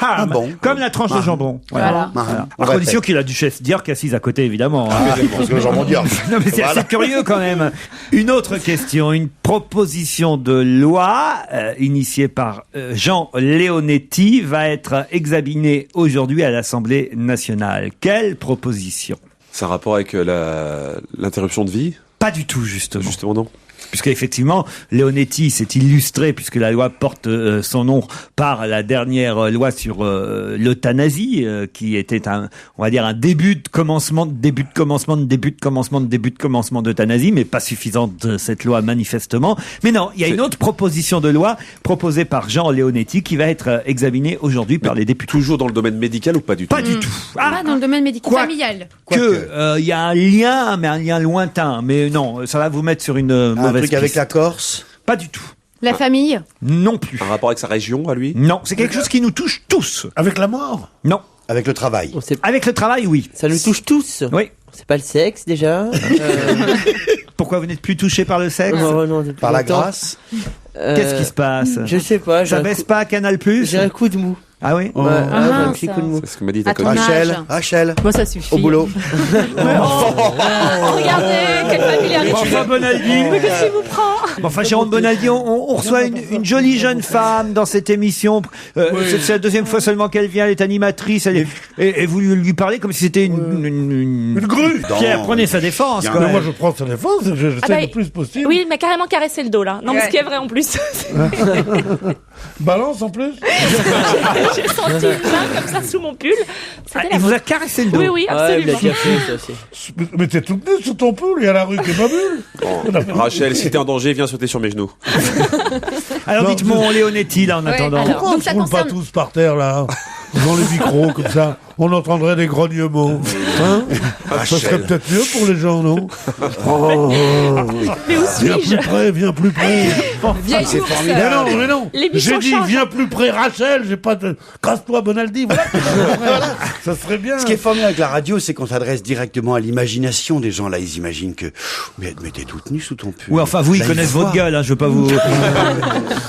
Ham, bon. comme la tranche de jambon. Voilà. Maham. On À condition répète. qu'il y ait la duchesse Dior assise à côté, évidemment. Parce que le jambon Dior. Non, mais c'est assez curieux quand même. Une autre question, une proposition de loi initiée par Jean Leonetti va être examinée aujourd'hui à l'Assemblée nationale. Quelle proposition? C'est un rapport avec l'interruption de vie? Pas du tout, justement. Justement, non. Puisqu'effectivement, Leonetti s'est illustré, puisque la loi porte son nom par la dernière loi sur l'euthanasie, qui était on va dire un début de commencement d'euthanasie, mais pas suffisante cette loi manifestement. Mais non, il y a une autre proposition de loi proposée par Jean Leonetti qui va être examinée aujourd'hui par les députés. Toujours dans le domaine médical ou pas du tout? Pas du tout. Ah, dans le domaine médical familial. Il y a un lien, mais un lien lointain. Mais non, ça va vous mettre sur une mauvaise Un truc avec piste. la Corse? Pas du tout. La famille. Non plus. Un rapport avec sa région à lui? Non, c'est quelque chose qui nous touche tous. Avec la mort? Non. Avec le travail? Avec le travail, oui. Ça nous touche tous. Oui. C'est pas le sexe déjà. Pourquoi vous n'êtes plus touché par le sexe? Non, depuis Par la longtemps. grâce? Qu'est-ce qui se passe? Je sais pas. Ça baisse pas à Canal+? J'ai un coup de mou. Ah oui? Ouais, un mince. petit coup de mou. C'est ce que m'a dit ta À ton copine. âge. Rachel, Moi, ça suffit. au boulot. Regardez, quelle familiarité. Enfin, Bonaldi. Mais qu'est-ce qui vous prend? Enfin, Jérôme Bonaldi, on reçoit une jolie jeune femme dans cette émission. C'est la deuxième fois seulement qu'elle vient, elle est animatrice. Et vous lui parlez comme si c'était une grue. Pierre, Non, prenez sa défense, bien. quand Mais même. moi, je prends sa défense, j'essaie Ah bah, le plus possible. Oui, il m'a carrément caressé le dos, là. Non, mais ce qui est vrai en plus. Balance en plus. J'ai senti une main comme ça sous mon pull. Ah, C'était il la vous a caressé le dos. Oui, oui, Ouais, il absolument. l'a déjà fait, ça aussi. Mais t'es toute nue sur ton poule, il y a la rue qui est ma bulle. Rachel, si t'es en danger, viens sauter sur mes genoux. Alors Non, dites-moi, Léonetti, là, en attendant. alors. Pourquoi on Donc se ça roule pas concerne- tous par terre, là, dans les micros, comme ça? on entendrait des grognements. Hein? Ça serait peut-être mieux pour les gens, non? Mais où Viens suis-je? plus près, viens plus près. Vieille ours. Mais non. L'émission J'ai dit, change. viens plus près, Rachel. J'ai pas de... Casse-toi, Bonaldi. Voilà. Voilà. Ça serait bien. Ce qui est formidable avec la radio, c'est qu'on s'adresse directement à l'imagination des gens. Là, ils imaginent que, mais t'es toute nue sous ton pull. Oui, enfin, vous, ils Là, connaissent voient. votre gueule, hein, je veux pas vous...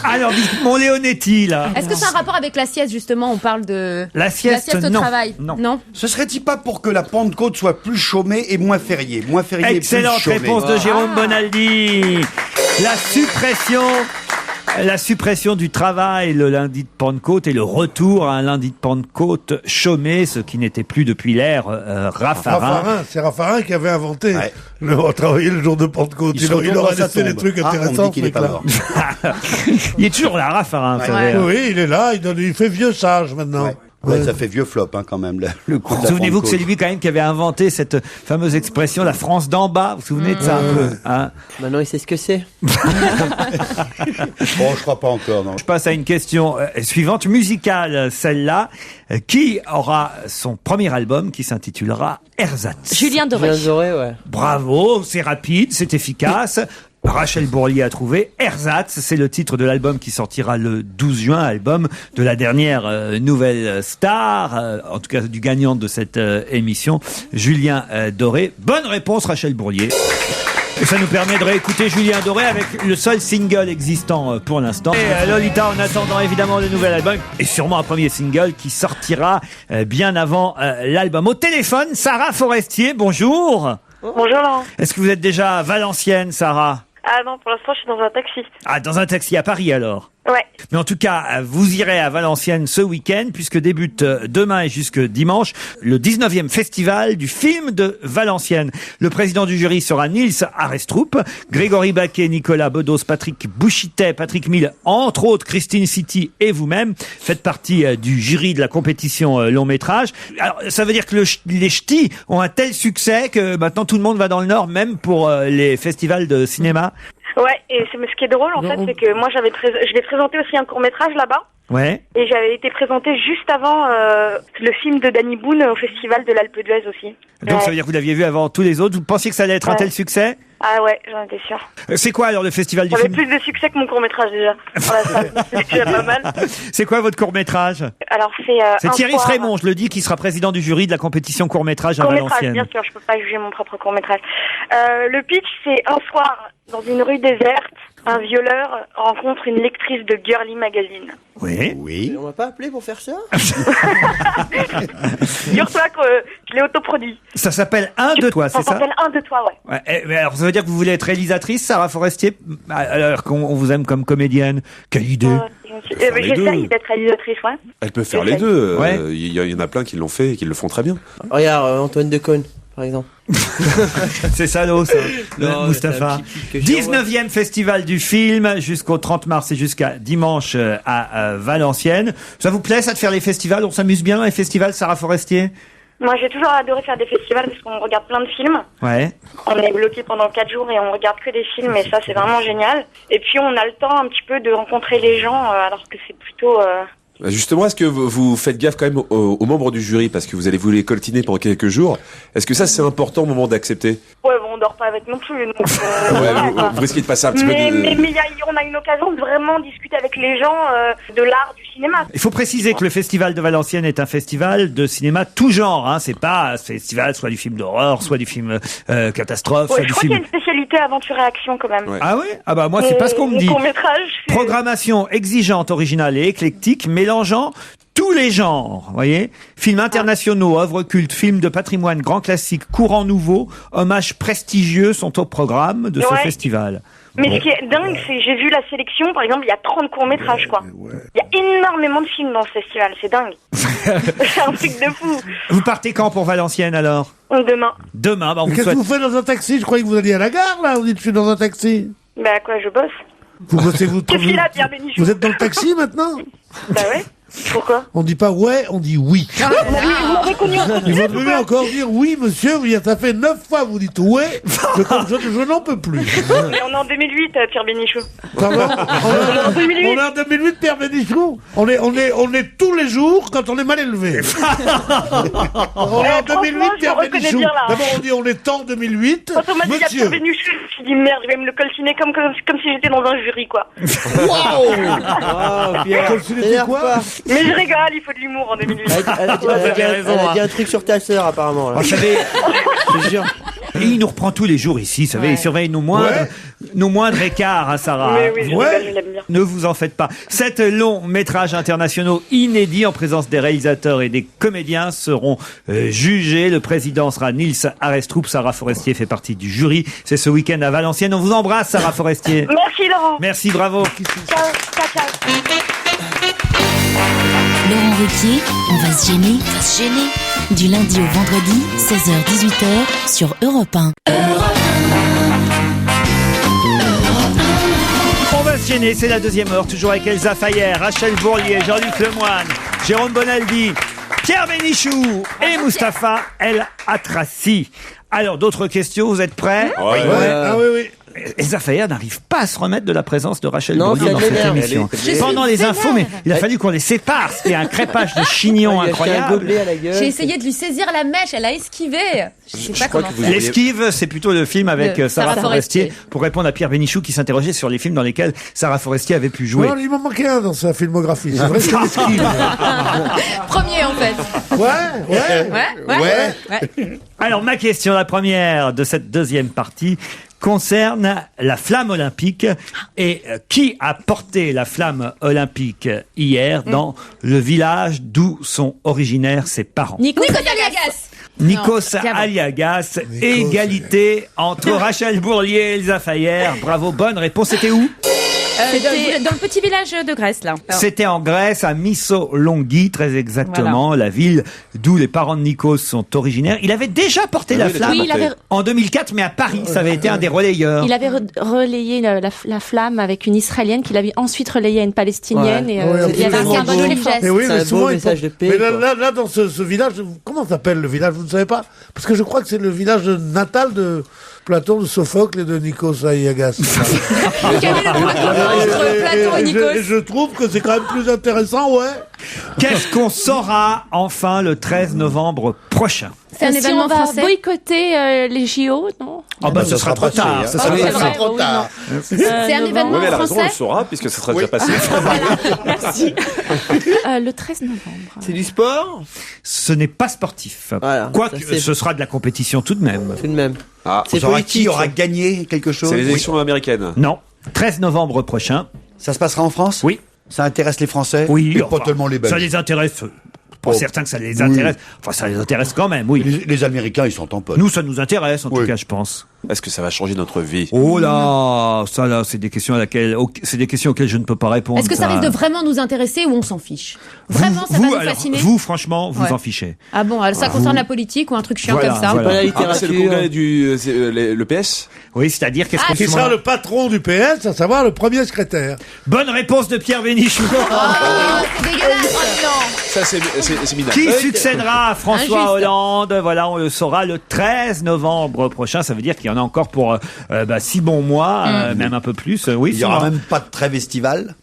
Alors, dites, mon Léonetti, là. Est-ce que c'est un rapport avec la sieste, justement? On parle de La sieste, au non. travail. Non. Ce serait-il pas pour que la Pentecôte soit plus chômée et moins fériée? Moins fériée et Excellente plus chômée. réponse de Jérôme Bonaldi. La suppression du travail le lundi de Pentecôte et le retour à un lundi de Pentecôte chômé, ce qui n'était plus depuis l'ère Raffarin. C'est Raffarin qui avait inventé Ouais. travailler le jour de Pentecôte. Il se Il retourne aurait dans sa laissé des tombe. trucs Ah, on me intéressants. dit qu'il est pas mort. Il est toujours là, Raffarin. vous Ouais. savez. Oui, il est là, il fait vieux sage maintenant. Ouais. Ouais, ça fait vieux flop, hein, quand même, le coup de la Souvenez-vous que c'est Pentecôte. lui quand même qui avait inventé cette fameuse expression, la France d'en bas. Vous vous souvenez de ça un peu, hein? Maintenant, il sait ce que c'est. Bon, je crois pas encore, non. Je passe à une question suivante, musicale, celle-là. Qui aura son premier album qui s'intitulera Ersatz? Julien Doré. Bien doré, ouais. Bravo, c'est rapide, c'est efficace. Rachel Bourlier a trouvé Ersatz, c'est le titre de l'album qui sortira le 12 juin, album de la dernière nouvelle star, en tout cas du gagnant de cette émission, Julien Doré. Bonne réponse, Rachel Bourlier. Et ça nous permet de réécouter Julien Doré avec le seul single existant pour l'instant. Et Lolita, en attendant évidemment le nouvel album, et sûrement un premier single qui sortira bien avant l'album. Au téléphone, Sarah Forestier, bonjour. Bonjour Laurent. Est-ce que vous êtes déjà à Valenciennes, Sarah? Ah non, pour l'instant je suis dans un taxi. Ah, dans un taxi à Paris alors? Ouais. Mais en tout cas, vous irez à Valenciennes ce week-end, puisque débute demain et jusque dimanche le 19e festival du film de Valenciennes. Le président du jury sera Nils Arestrup, Grégory Baquet, Nicolas Bedos, Patrick Bouchitet, Patrick Mille, entre autres Christine City et vous-même faites partie du jury de la compétition long métrage. Alors, ça veut dire que les ch'tis ont un tel succès que maintenant tout le monde va dans le Nord, même pour les festivals de cinéma. Ouais, et ce qui est drôle en fait, c'est que moi je l'ai présenté aussi un court-métrage là-bas. Ouais. Et j'avais été présenté juste avant le film de Danny Boone au festival de l'Alpe d'Huez aussi. Donc ça veut dire que vous l'aviez vu avant tous les autres. Vous pensiez que ça allait être un tel succès? Ah ouais, j'en étais sûre. C'est quoi alors le festival du J'avais film? plus de succès que mon court-métrage déjà. Voilà, ça, c'est déjà pas mal. C'est quoi votre court-métrage? Alors c'est C'est Thierry Frémont, je le dis, qui sera président du jury de la compétition court-métrage à court-métrage, Valenciennes. bien sûr, je peux pas juger mon propre court-métrage. Le pitch, c'est un soir, dans une rue déserte, un violeur rencontre une lectrice de Girly Magazine. Oui. Oui. On m'a pas appelé pour faire ça? Figure-toi que je l'ai autoproduit. Ça s'appelle Un de toi, c'est Ça ça? s'appelle Un de toi, ouais. Ouais, mais alors ça veut dire que vous voulez être réalisatrice, Sarah Forestier, alors qu'on vous aime comme comédienne? Quelle idée! les J'essaye deux. d'être réalisatrice, ouais. Elle peut faire les J'essaye. deux. Ouais. Il y en a plein qui l'ont fait et qui le font très bien. Regarde, Antoine Decaune, par exemple. C'est salaud, ça, Non, Mustapha. c'est un petit pic que j'ai, 19e festival du film, jusqu'au 30 mars et jusqu'à dimanche à Valenciennes. Ça vous plaît, ça, de faire les festivals? On s'amuse bien dans les festivals, Sarah Forestier? Moi, j'ai toujours adoré faire des festivals parce qu'on regarde plein de films. Ouais. On est bloqué pendant 4 jours et on regarde que des films et ça, c'est vraiment génial. Et puis, on a le temps un petit peu de rencontrer les gens alors que c'est plutôt... Justement, est-ce que vous faites gaffe quand même aux membres du jury parce que vous allez vous les coltiner pendant quelques jours? Est-ce que ça c'est important au moment d'accepter? Ouais, bon, on dort pas avec non plus. Donc, Ouais, vous risquez de passer un petit peu de... mais on a une occasion de vraiment discuter avec les gens de l'art du cinéma. Il faut préciser que le festival de Valenciennes est un festival de cinéma tout genre. Hein. C'est pas un festival soit du film d'horreur, soit du film catastrophe, Ouais, soit je du crois qu'il y film... a une spécialité aventure et action quand même. Ouais. Ah oui? Ah bah moi c'est pas ce qu'on me dit. Court-métrage. Programmation exigeante, originale et éclectique, mélangeant tous les genres, voyez. Films internationaux, œuvres cultes, films de patrimoine, grands classiques, courants nouveaux, hommages prestigieux sont au programme de ce Ouais. festival. Mais ce qui est dingue, c'est j'ai vu la sélection, par exemple, il y a 30 courts-métrages, quoi. Il y a énormément de films dans ce festival, c'est dingue. C'est un truc de fou. Vous partez quand pour Valenciennes alors? Demain. Demain, bah on vous Qu'est-ce que souhaite... vous faites dans un taxi? Je croyais que vous alliez à la gare, là. Vous dites, je suis dans un taxi. Bah quoi, je bosse. Vous bossez, vous Qu'est-ce qu'il a, Pierre Bénichou? Vous êtes dans le taxi, maintenant? Bah ouais. Pourquoi? On dit pas ouais, on dit oui. Vous m'avez connu en Il trottinette vaut ou mieux pas? encore dire oui, monsieur, ça fait 9 fois que vous dites ouais, je n'en peux plus. Mais on est en 2008, Pierre Bénichou. Comment? En 2008. On est en 2008, Pierre Bénichou. On est tous les jours quand on est mal élevé. On est en 2008, franchement, je Pierre me reconnais Bénichou. bien, là. D'abord, on dit on est en 2008. Quand on m'a dit la Monsieur. Pierre Bénichou, je me suis dit merde, je vais me le coltiner comme si j'étais dans un jury, quoi. Oh, Pierre, t'énerve pas. Mais je rigole, il faut de l'humour en 2008. Elle a dit un truc sur ta sœur, apparemment. Là. Vous savez, Je te jure. et il nous reprend tous les jours ici, vous savez, il surveille nos moindres écarts, hein, Sarah. Mais oui, je l'aime bien. Ne vous en faites pas. 7 longs métrages internationaux inédits en présence des réalisateurs et des comédiens seront jugés. Le président sera Nils Arestrup. Sarah Forestier fait partie du jury. C'est ce week-end à Valenciennes. On vous embrasse, Sarah Forestier. Merci Laurent. Merci, bravo. Ciao, ciao, ciao. Laurent Ruquier, on va se gêner. Du lundi au vendredi, 16h-18h sur Europe 1. On va se gêner, c'est la deuxième heure, toujours avec Elsa Fayer, Rachel Bourlier, Jean-Luc Lemoyne, Jérôme Bonaldi, Pierre Bénichou et Mustapha El Atrassi. Alors, d'autres questions, vous êtes prêts? Ouais. Ah oui. Elsa Fayer n'arrive pas à se remettre de la présence de Rachel Non, Bourlier ça dans cette m'énerve. émission. Je suis Pendant les infos, mais il a fallu qu'on les sépare, parce qu'il y a un crépage de chignon Il a acheté un incroyable. gobelet à la gueule. J'ai essayé de lui saisir la mèche, elle a esquivé. Je sais pas comment faire. L'esquive, c'est plutôt le film avec De Sarah Sarah Forestier, Forestier. pour répondre à Pierre Bénichou qui s'interrogeait sur les films dans lesquels Sarah Forestier avait pu jouer. Non, il m'en manquait un dans sa filmographie. C'est vrai que c'est l'esquive. Premier en fait. Ouais. Alors, ma question, la première de cette deuxième partie, concerne la flamme olympique. Et qui a porté la flamme olympique hier dans le village d'où sont originaires ses parents? Nikos Aliagas. Nikos Aliagas. Égalité entre Rachel Bourlier et Elsa Fayer. Bravo, bonne réponse. C'était où? C'était dans le petit village de Grèce, là. C'était en Grèce, à Missolonghi, très exactement, la ville d'où les parents de Nikos sont originaires. Il avait déjà porté la flamme Oui, il avait- en 2004, mais à Paris. Ça avait été un des relayeurs. Il avait relayé la flamme avec une Israélienne qu'il avait ensuite relayée à une Palestinienne. Ouais. Et Ouais, il y avait un absolument. symbole très fort. Mais oui, C'est mais un souvent, beau il message de paix, Mais quoi. là, dans ce village, comment s'appelle le village? Vous ne savez pas? Parce que je crois que c'est le village natal de Platon, de Sophocle et de Nikos Aliagas. Quel est le point commun entre Platon et Nikos? Je trouve que c'est quand même plus intéressant, ouais. Qu'est-ce qu'on saura enfin le 13 novembre prochain? C'est un Si événement on va français. boycotter les JO, non? Ah bah, ce sera trop tard. Ce sera c'est trop vrai, tard. oui, non. C'est un novembre. événement Oui, mais elle a raison, on le français. saura, puisque ça sera déjà passé. Merci. Le 13 novembre. C'est du sport? Ce n'est pas sportif. Voilà, Quoique, ça, c'est- ce sera de la compétition tout de même. Tout de même. Ah, C'est Saura politique. qui aura gagné quelque chose? c'est les élections américaines. Non. 13 novembre prochain. Ça se passera en France? Oui. Ça intéresse les Français? Oui. Et enfin, pas tellement les Belges. Ça les intéresse. Pas Oh. certain que ça les Oui. intéresse. Enfin, ça les intéresse quand même, oui. Les Américains, ils sont tamponnes. Nous, ça nous intéresse, en tout Oui. cas, je pense. Est-ce que ça va changer notre vie? Oh là, ça là, c'est des questions c'est des questions auxquelles je ne peux pas répondre. Est-ce que ça risque de vraiment nous intéresser ou on s'en fiche? Vraiment, ça va nous alors, fasciner? vous, franchement, vous Ouais. en fichez. Ah bon, alors ça concerne la politique ou un truc chiant Voilà, comme ça? voilà. Pas la Ah, littérature. c'est le congrès du le PS. Oui, c'est-à-dire qu'est-ce qu'on Qui sera le patron du PS, à savoir le premier secrétaire. Bonne réponse de Pierre Bénichou. Ah, c'est dégueulasse! Ça c'est minable. Qui succédera à François Injuste. Hollande? Voilà, on le saura le 13 novembre prochain. Ça veut dire qu'il y en a encore pour 6 bons mois, même un peu plus. Oui, Il y aura sûrement. même pas de trêve estivale.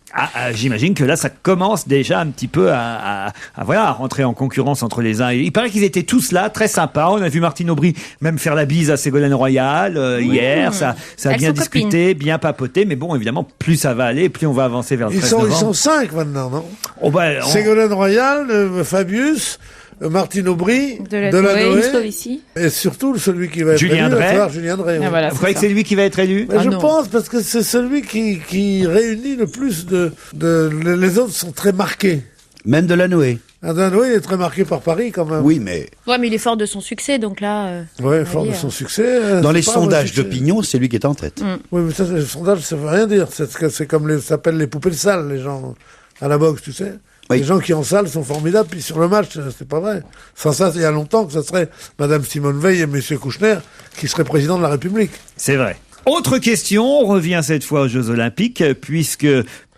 J'imagine que là, ça commence déjà un petit peu à rentrer en concurrence entre les uns. Il paraît qu'ils étaient tous là, très sympas. On a vu Martine Aubry même faire la bise à Ségolène Royal hier. Ça a Elles bien sont discuté, bien papoté. Mais bon, évidemment, plus ça va aller, plus on va avancer vers le 13 Ils novembre. sont 5 maintenant, non? Oh, bah, on- Ségolène Royal, Fabius, Martine Aubry, Delanoë, Delanoë, Moscovici. et surtout celui qui va être Julien élu, Drey. va falloir Julien Drey. oui. Voilà, Vous croyez que c'est lui qui va être élu? Mais Ah je non. pense parce que c'est celui qui réunit le plus les autres sont très marqués. Même de la Noé. Delanoë, il est très marqué par Paris quand même. Oui, mais Ouais, mais il est fort de son succès, donc là. Ouais, fort de dire. son succès. dans c'est les pas un sondages succès. d'opinion, c'est lui qui est en tête. Oui, mais ça, les sondages, ça veut rien dire. C'est comme ça s'appelle les poupées de salle, les gens à la boxe, tu sais. Oui. Les gens qui en salle sont formidables, puis sur le match, c'est pas vrai. Sans ça, il y a longtemps que ça serait Madame Simone Veil et Monsieur Kouchner qui seraient présidents de la République. C'est vrai. Autre question, on revient cette fois aux Jeux Olympiques, puisque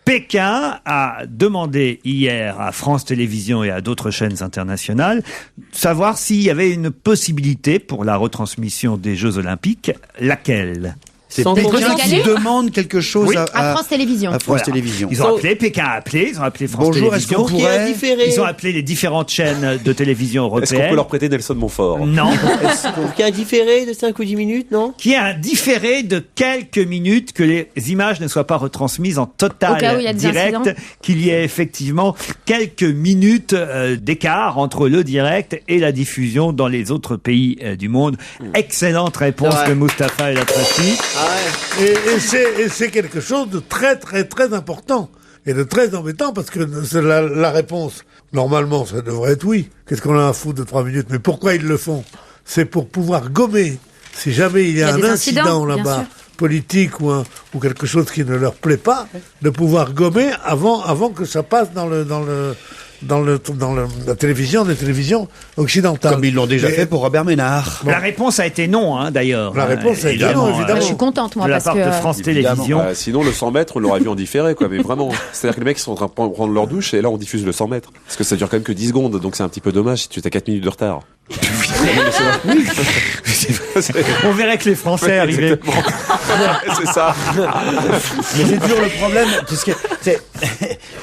Pékin a demandé hier à France Télévisions et à d'autres chaînes internationales savoir s'il y avait une possibilité pour la retransmission des Jeux Olympiques. Laquelle ? C'est Pékin qui demande quelque chose à France Télévisions. À France Télévisions. Ils ont appelé, Pékin a appelé, ils ont appelé France Bonjour, Télévisions. est-ce qu'on pourrait Ils ont appelé les différentes chaînes de télévision européennes. Est-ce qu'on peut leur prêter Nelson Montfort? Non. Qu'il y a un différé de 5 ou 10 minutes, non? Qu'il y ait un différé de quelques minutes, que les images ne soient pas retransmises en total Au cas où il y a des direct, incidents. qu'il y ait effectivement quelques minutes d'écart entre le direct et la diffusion dans les autres pays du monde. Excellente réponse de Mustapha El Atrassi. Et c'est quelque chose de très très très important et de très embêtant parce que c'est la réponse, normalement, ça devrait être oui. Qu'est-ce qu'on a à foutre de 3 minutes? Mais pourquoi ils le font? C'est pour pouvoir gommer, si jamais il y a un incident là-bas, politique ou quelque chose qui ne leur plaît pas, de pouvoir gommer avant que ça passe dans la télévision, des télévisions occidentales. Comme ils l'ont déjà fait pour Robert Ménard. La réponse a été non, d'ailleurs. La réponse a été non, évidemment. Je suis contente, moi, de la parce part que... de France Télévisions. Sinon, le 100 mètres, on l'aurait vu en différé, quoi. Mais vraiment. C'est-à-dire que les mecs sont en train de prendre leur douche et là, on diffuse le 100 mètres. Parce que ça dure quand même que 10 secondes, donc c'est un petit peu dommage si tu as 4 minutes de retard. On verrait que les Français arrivaient. C'est ça. Mais c'est toujours le problème, puisque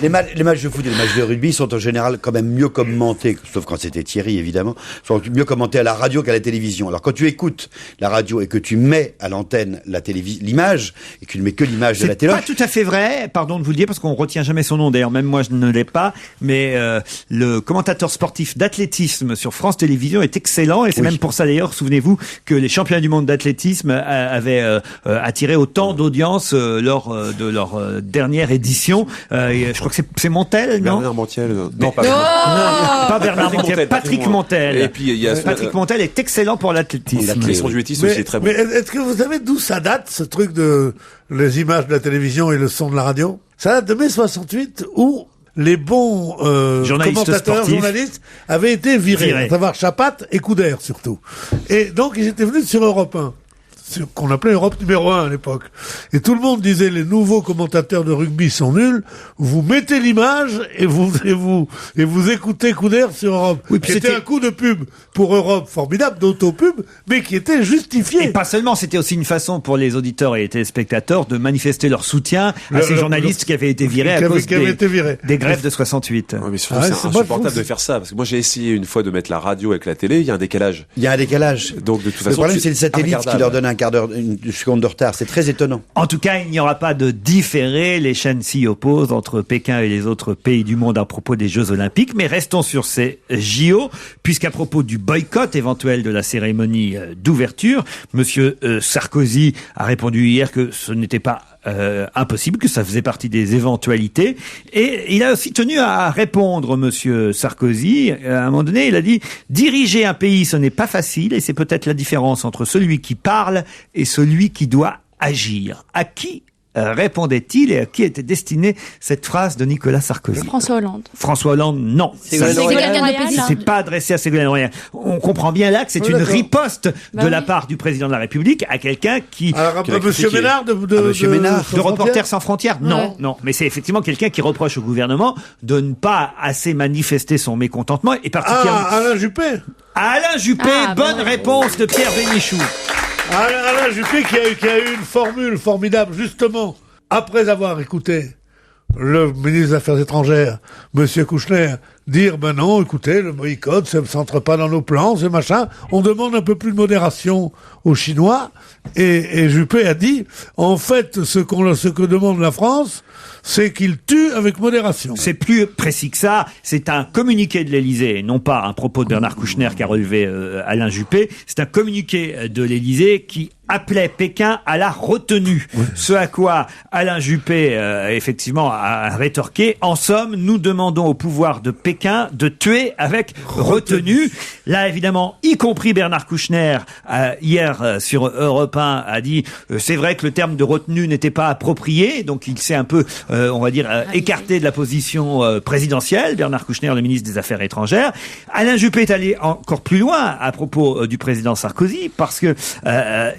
les matchs de foot et les matchs de rugby sont en général quand même mieux commentés, sauf quand c'était Thierry évidemment, sont mieux commentés à la radio qu'à la télévision. Alors quand tu écoutes la radio et que tu mets à l'antenne l'image, et que tu ne mets que l'image de la télé. C'est pas tout à fait vrai, pardon de vous le dire, parce qu'on retient jamais son nom, d'ailleurs même moi je ne l'ai pas, mais le commentateur sportif d'athlétisme sur France Télévisions est excellent, et c'est même pour ça d'ailleurs, souvenez-vous, que les championnats du monde d'athlétisme avaient attiré autant d'audience lors de leur dernière édition. Je crois que c'est Montel, non? Bernard Montiel. Non, pas pas Bernard Montiel, Patrick Montel. Et puis, il y a Patrick Montel est excellent pour l'athlétisme. Et son duettiste aussi est très bon. Mais est-ce que vous savez d'où ça date, ce truc de les images de la télévision et le son de la radio? Ça date de mai 68 où les bons journalistes avaient été virés, à savoir Chapat et Couder surtout. Et donc ils étaient venus sur Europe 1. Qu'on appelait Europe numéro 1 à l'époque. Et tout le monde disait, les nouveaux commentateurs de rugby sont nuls, vous mettez l'image et vous écoutez Couder sur Europe. Oui, c'était un coup de pub pour Europe formidable, d'auto-pub, mais qui était justifié. Et pas seulement, c'était aussi une façon pour les auditeurs et les téléspectateurs de manifester leur soutien à ces journalistes qui avaient été virés à cause des grèves de 68. Ouais, mais surtout, c'est insupportable de faire ça, parce que moi j'ai essayé une fois de mettre la radio avec la télé, il y a un décalage. Donc de toute façon, le problème c'est le satellite qui leur donne un quart d'heure, une seconde de retard. C'est très étonnant. En tout cas, il n'y aura pas de différé. Les chaînes s'y opposent entre Pékin et les autres pays du monde à propos des Jeux Olympiques. Mais restons sur ces JO, puisqu'à propos du boycott éventuel de la cérémonie d'ouverture, Monsieur Sarkozy a répondu hier que ce n'était pas impossible, que ça faisait partie des éventualités. Et il a aussi tenu à répondre, Monsieur Sarkozy. À un moment donné, il a dit « Diriger un pays, ce n'est pas facile, et c'est peut-être la différence entre celui qui parle et celui qui doit agir. » À qui répondait-il et à qui était destinée cette phrase de Nicolas Sarkozy? François Hollande. François Hollande, non. C'est pas adressé à Ségolène Royal. On comprend bien là que c'est une riposte de la part du président de la République à quelqu'un qui... Alors, Monsieur Ménard de Reporters sans frontières? Non, non. Mais c'est effectivement quelqu'un qui reproche au gouvernement de ne pas assez manifester son mécontentement et particulièrement... Alain Juppé. Alain Juppé, bonne réponse de Pierre Bénichou. Alain Juppé qui a eu une formule formidable, justement, après avoir écouté le ministre des Affaires étrangères, Monsieur Kouchner, dire, ben non, écoutez, le boycott, ça ne s'entre pas dans nos plans, ce machin, on demande un peu plus de modération aux Chinois, et Juppé a dit, en fait, ce que demande la France, c'est qu'il tue avec modération. C'est plus précis que ça. C'est un communiqué de l'Élysée, non pas un propos de Bernard Kouchner qui a relevé Alain Juppé. C'est un communiqué de l'Élysée qui appelait Pékin à la retenue. Oui. Ce à quoi Alain Juppé, effectivement, a rétorqué. En somme, nous demandons au pouvoir de Pékin quelqu'un de tuer avec retenue. Là, évidemment, y compris Bernard Kouchner, hier sur Europe 1, a dit c'est vrai que le terme de retenue n'était pas approprié, donc il s'est un peu, on va dire, écarté de la position présidentielle. Bernard Kouchner, le ministre des Affaires étrangères. Alain Juppé est allé encore plus loin à propos du président Sarkozy, parce que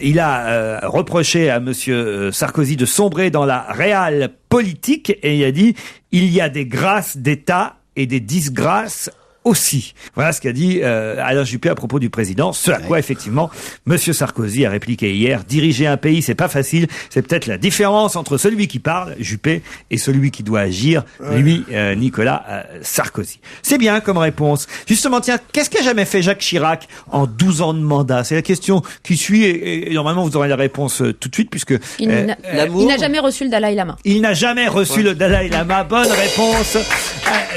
il a reproché à monsieur Sarkozy de sombrer dans la réelle politique, et il a dit il y a des grâces d'État et des disgrâces aussi. Voilà ce qu'a dit Alain Juppé à propos du président, ce à quoi effectivement Monsieur Sarkozy a répliqué hier: diriger un pays, c'est pas facile, c'est peut-être la différence entre celui qui parle, Juppé, et celui qui doit agir, lui, Nicolas Sarkozy. C'est bien comme réponse. Justement, tiens, qu'est-ce qu'a jamais fait Jacques Chirac en 12 ans de mandat? C'est la question qui suit, et normalement vous aurez la réponse tout de suite, puisque il n'a jamais reçu le Dalai Lama. Il n'a jamais reçu le Dalai Lama. Bonne réponse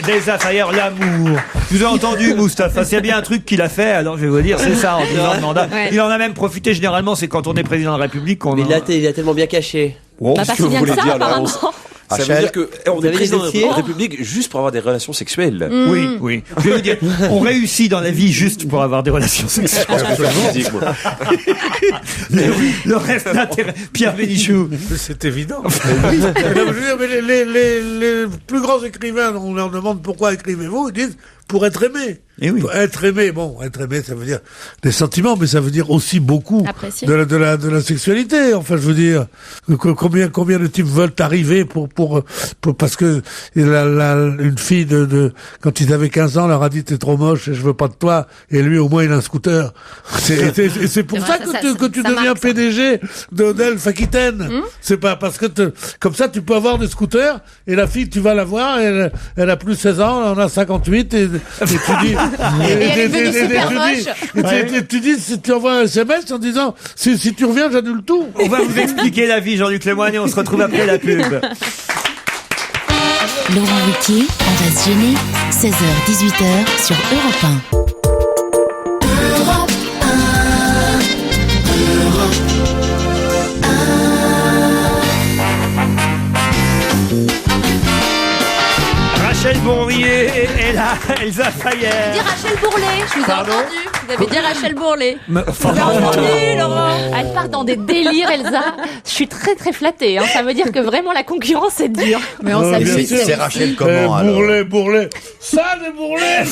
des affaires, l'amour. Vous avez entendu, Moustapha, s'il y a bien un truc qu'il a fait, alors je vais vous dire, c'est ça, en 12 ans de mandat. Ouais. Il en a même profité, généralement, c'est quand on est président de la République qu'on... Mais il a tellement bien caché. Oh, Bah, pas si bien que ça, apparemment. Ça veut dire que on est président de négocié la République juste pour avoir des relations sexuelles. Oui. Je vais vous dire, on réussit dans la vie juste pour avoir des relations sexuelles. Le reste d'intérêt. Pierre Bénichou. C'est évident. Non, je veux dire, mais les plus grands écrivains, on leur demande pourquoi écrivez-vous, ils disent pour être aimé. Et oui. Pour être aimé, ça veut dire des sentiments, mais ça veut dire aussi beaucoup de la sexualité. Enfin, je veux dire, combien de types veulent arriver pour parce que une fille quand ils avaient 15 ans leur a dit t'es trop moche et je veux pas de toi, et lui au moins il a un scooter. C'est pour ça que tu deviens PDG d'Elf Aquitaine. C'est pas parce que comme ça tu peux avoir des scooters, et la fille tu vas la voir, elle a plus 16 ans, elle en a 58, et tu dis elle est devenue super moche. tu dis, si tu envoies un SMS en disant si tu reviens j'annule tout. On va vous expliquer la vie, Jean-Luc Lemoyne, et on se retrouve après la pub. Laurent Ruquier, on va se gêner, 16h-18h sur Europe 1. Europe 1. Rachel Bourrier est là, Elsa Fayer. Dis Rachel Bourlet, je vous ai entendu. Vous avez dit Rachel Bourlet. Laurent. Elle part dans des délires, Elsa. Je suis très très flattée. Hein. Ça veut dire que vraiment la concurrence est dure. Mais on s'amuse. C'est Rachel comment alors? Bourlet. Ça, des Bourlets.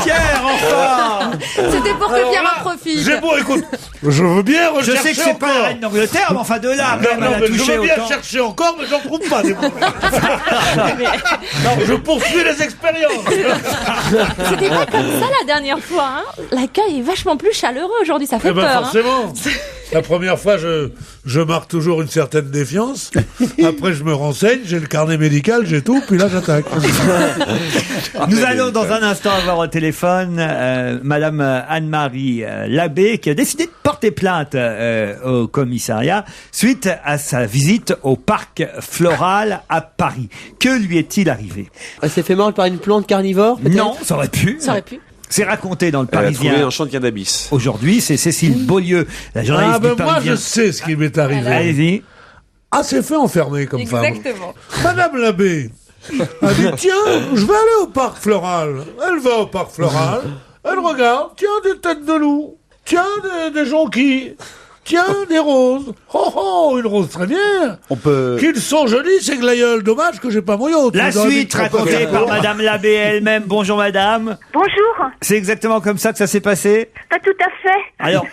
Pierre, enfin. C'était pour que Pierre en profite. J'ai beau, écoute, je veux bien Je rechercher sais que c'est pas la encore. reine d'Angleterre, mais enfin de là, Non, elle a mais touché je veux bien autant. chercher encore, mais j'en trouve pas des Bourlets. Non, je poursuis les expériences. C'était pas comme ça la dernière fois. Hein. L'accueil est vachement plus chaleureux aujourd'hui. Ça fait Eh ben peur. forcément. Hein. La première fois, je marque toujours une certaine défiance. Après, je me renseigne, j'ai le carnet médical, j'ai tout, puis là, j'attaque. Nous allons dans un instant avoir au téléphone Madame Anne-Marie Labbé, qui a décidé de porter plainte au commissariat suite à sa visite au parc floral à Paris. Que lui est-il arrivé? Elle s'est fait mordre par une plante carnivore, peut-être? Non, ça aurait pu. Ça aurait pu. C'est raconté dans le Elle a Parisien. trouvé un champ de cannabis. Aujourd'hui, c'est Cécile Beaulieu, la journaliste du Moi, Parisien. je sais ce qui m'est arrivé. Allez-y. Ah, c'est fait enfermer comme femme. Exactement. Madame Labbé a dit, tiens, je vais aller au parc floral. Elle va au parc floral, elle regarde, tiens, des têtes de loup, tiens, des jonquilles, tiens, des roses. Oh, une rose très bien. On peut... Qu'ils sont jolis, ces glaïeuls. Dommage que j'ai pas mon yacht. La Vous aurez suite dit que racontée par Madame Labbé elle-même. Bonjour Madame. Bonjour. C'est exactement comme ça que ça s'est passé? Pas tout à fait. Alors,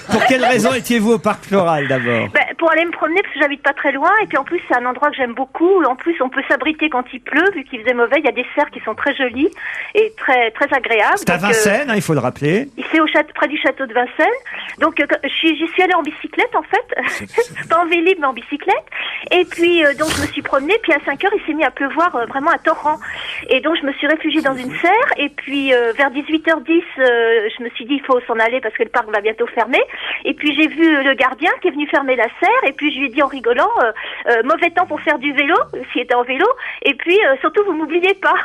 pour quelle raison étiez-vous au parc floral d'abord? Pour aller me promener parce que j'habite pas très loin et puis en plus c'est un endroit que j'aime beaucoup. En plus on peut s'abriter quand il pleut vu qu'il faisait mauvais. Il y a des cerfs qui sont très jolis et très très agréables. C'est à Vincennes, il faut le rappeler. C'est près du château de Vincennes. Donc j'y suis allée en bicyclette en fait, pas en vélib mais en bicyclette. Et puis donc je me suis promenée. Puis à 5h il s'est mis à pleuvoir vraiment à torrent. Et donc je me suis réfugiée dans une serre. Et puis vers 18h10 je me suis dit il faut s'en aller parce que le parc va bientôt fermer. Et puis j'ai vu le gardien qui est venu fermer la serre. Et puis je lui ai dit en rigolant mauvais temps pour faire du vélo s'il était en vélo. Et puis surtout vous m'oubliez pas.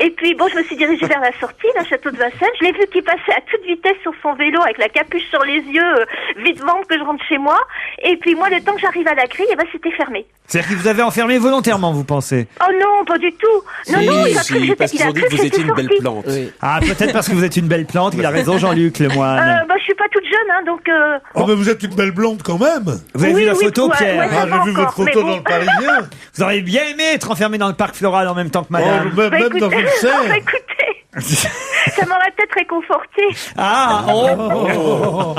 Et puis bon, je me suis dirigée vers la sortie, la Château de Vincennes. Je l'ai vu qui passait à toute vitesse sur son vélo avec la capuche sur les yeux, vite vendre que je rentre chez moi. Et puis moi, le temps que j'arrive à la grille, c'était fermé. C'est-à-dire qu'il vous avait enfermé volontairement, vous pensez? Oh non, pas du tout. Non, parce qu'ils ont dit que vous étiez une belle plante. Oui. Ah, peut-être parce que vous êtes une belle plante. Il a raison, Jean-Luc Lemoine. Je suis pas toute jeune, donc. Oh, mais vous êtes une belle blonde quand même. Vous avez vu la photo, Pierre? J'ai vu votre photo dans le Parisien. Vous auriez bien aimé être enfermé dans le parc floral en même temps que madame. Oh, même dans une serre. Écoutez, ça m'aurait peut-être réconforté. Ah, oh.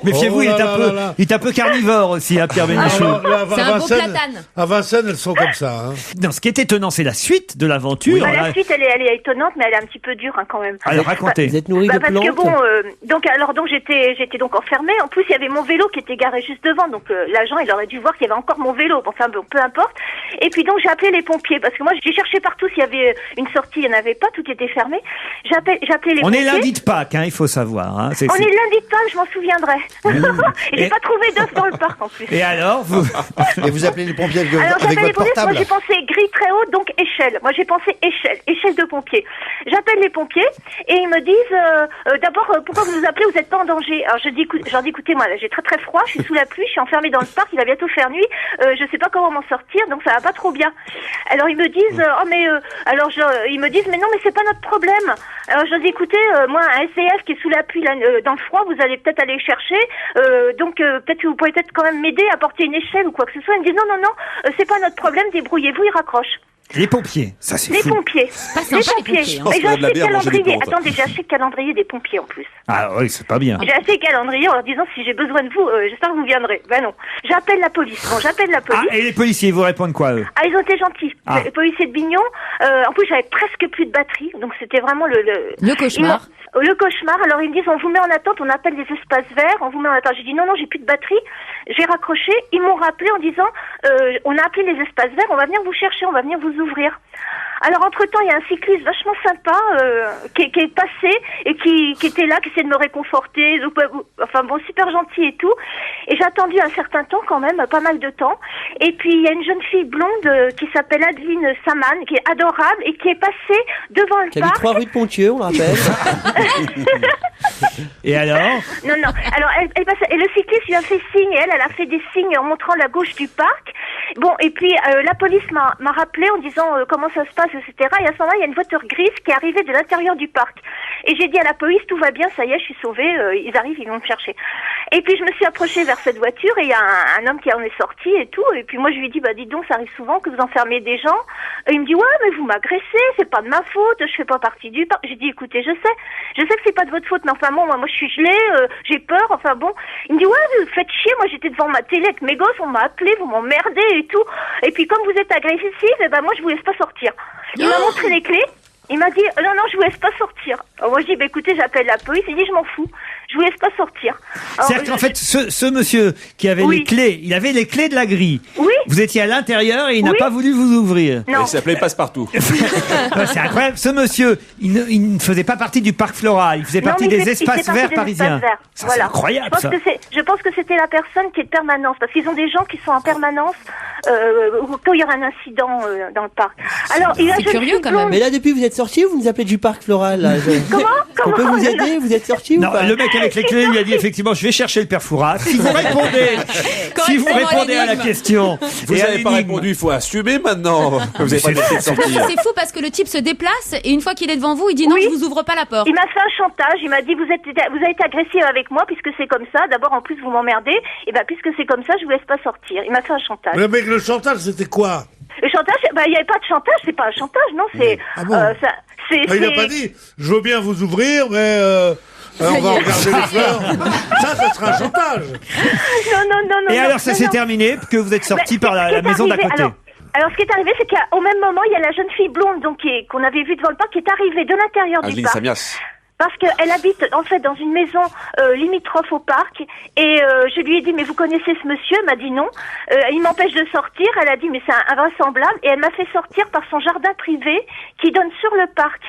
Méfiez-vous, il est un peu carnivore aussi, hein, Pierre Bénichou. C'est un beau platane. À Vincennes, elles sont comme ça. Hein. Non, ce qui est étonnant, c'est la suite de l'aventure. Oui, la suite, elle est étonnante, mais elle est un petit peu dure quand même. Alors, racontez. Vous êtes nourri de plantes. Parce que bon, j'étais donc enfermée. En plus, il y avait mon vélo qui était garé juste devant, donc l'agent, il aurait dû voir qu'il y avait encore mon vélo. Enfin bon, peu importe. Et puis donc, j'ai appelé les pompiers parce que moi, j'ai cherché partout s'il y avait une sortie, il n'y en avait pas, tout était fermé. J'ai appelé les pompiers. On est lundi de Pâques, il faut savoir. Hein. On est lundi de Pâques, je m'en souviendrai. Et j'ai pas trouvé d'œuf dans le parc en plus. Et alors, Et vous appelez les pompiers avec j'appelle votre portable? Moi, j'ai pensé grille très haute, donc échelle. Moi, j'ai pensé échelle de pompiers. J'appelle les pompiers et ils me disent d'abord pourquoi vous nous appelez, vous n'êtes pas en danger. Alors je dis écoutez, moi là, j'ai très très froid, je suis sous la pluie, je suis enfermée dans le parc, il va bientôt faire nuit, je sais pas comment m'en sortir, donc ça va pas trop bien. Alors ils me disent ils me disent mais non, mais c'est pas notre problème. Alors je dis écoutez, moi un SDF qui est sous la pluie là, dans le froid, vous allez peut-être aller chercher, donc peut-être que vous pouvez peut-être quand même m'aider à porter une échelle ou quoi que ce soit. Ils me disent non, c'est pas notre problème, débrouillez-vous, ils raccrochent. Les pompiers, ça c'est fou. Les pompiers. Les pompiers. Et j'ai acheté le calendrier. Attendez, j'ai acheté le calendrier des pompiers en plus. Ah oui, c'est pas bien. J'ai acheté le calendrier en leur disant si j'ai besoin de vous, j'espère que vous viendrez. Ben non. J'appelle la police. Bon, j'appelle la police. Ah, et les policiers, ils vous répondent quoi, eux? Ah, ils ont été gentils. Les policiers de Bignon. En plus, j'avais presque plus de batterie, donc c'était vraiment le cauchemar. Le cauchemar. Alors ils me disent on vous met en attente, on appelle les espaces verts, on vous met en attente. J'ai dit non, j'ai plus de batterie. J'ai raccroché. Ils m'ont rappelé en disant on a appelé les espaces verts, on va venir vous chercher, on va venir vous ouvrir. Alors entre-temps, il y a un cycliste vachement sympa qui est passé et qui était là, qui essayait de me réconforter, enfin bon, super gentil et tout. Et j'ai attendu un certain temps quand même, pas mal de temps. Et puis il y a une jeune fille blonde qui s'appelle Adeline Saman, qui est adorable et qui est passée devant le parc. Qui habite 3 rue de Pontieux, on le rappelle. Et alors? Non. Alors elle passe, et le cycliste lui a fait signe, et elle a fait des signes en montrant la gauche du parc. Bon, et puis la police m'a rappelé en disant comment ça se passe, etc. Et à ce moment-là, il y a une voiture grise qui est arrivée de l'intérieur du parc. Et j'ai dit à la police, tout va bien, ça y est, je suis sauvée, ils arrivent, ils vont me chercher. Et puis je me suis approchée vers cette voiture et il y a un homme qui en est sorti et tout. Et puis moi je lui ai dit, dites donc, ça arrive souvent que vous enfermez des gens. Et il me dit, ouais, mais vous m'agressez, c'est pas de ma faute, je fais pas partie du parc. J'ai dit, écoutez, je sais que c'est pas de votre faute, mais enfin bon, moi je suis gelée, j'ai peur, enfin bon. Il me dit, ouais, vous faites chier, moi j'étais devant ma télé avec mes gosses, on m'a appelé, vous m'emmerdez et tout. Et puis comme vous êtes agressive, moi je vous laisse pas sortir. Il m'a montré les clés. Il m'a dit, non, je vous laisse pas sortir. Alors moi, je dis, écoutez, j'appelle la police. Il dit, je m'en fous. Je vous laisse pas sortir. C'est-à-dire qu'en fait, ce monsieur qui avait les clés, il avait les clés de la grille. Oui. Vous étiez à l'intérieur et il n'a pas voulu vous ouvrir. Non. Il s'appelait Passe-Partout. C'est incroyable. Ce monsieur, il ne faisait pas partie du parc floral. Il faisait partie des espaces verts parisiens. Ça, voilà. C'est incroyable, ça. Je pense que c'était la personne qui est de permanence. Parce qu'ils ont des gens qui sont en permanence quand il y aura un incident dans le parc. Alors, il a c'est curieux quand même. Mais là, depuis, vous êtes sorti ou vous nous appelez du parc floral là, Comment On peut vous aider? Vous êtes sorti ou non, pas? le mec avec les clés lui a dit effectivement, je vais chercher le père Fouras. Si vous répondez à la question, vous n'avez pas répondu, il faut assumer maintenant. Vous n'avez pas laissé de sortir. C'est fou parce que le type se déplace et une fois qu'il est devant vous, il dit non, je vous ouvre pas la porte. Il m'a fait un chantage. Il m'a dit vous avez été agressive avec moi puisque c'est comme ça. D'abord en plus vous m'emmerdez. Et puisque c'est comme ça, je vous laisse pas sortir. Il m'a fait un chantage. Mais mec, le chantage c'était quoi? Le chantage, il n'y avait pas de chantage. C'est pas un chantage, non. C'est il n'a pas dit je veux bien vous ouvrir, mais on va regarder les fleurs. Ça sera un chantage. Non. Et alors ça s'est terminé que vous êtes sorti par la maison d'à côté. Alors, ce qui est arrivé, c'est qu'au même moment, il y a la jeune fille blonde, donc qu'on avait vue devant le parc, qui est arrivée de l'intérieur du Adeline parc. Samias. Parce qu'elle habite en fait dans une maison limitrophe au parc et je lui ai dit mais vous connaissez ce monsieur? Elle m'a dit non. Il m'empêche de sortir. Elle a dit mais c'est invraisemblable et elle m'a fait sortir par son jardin privé qui donne sur le parc.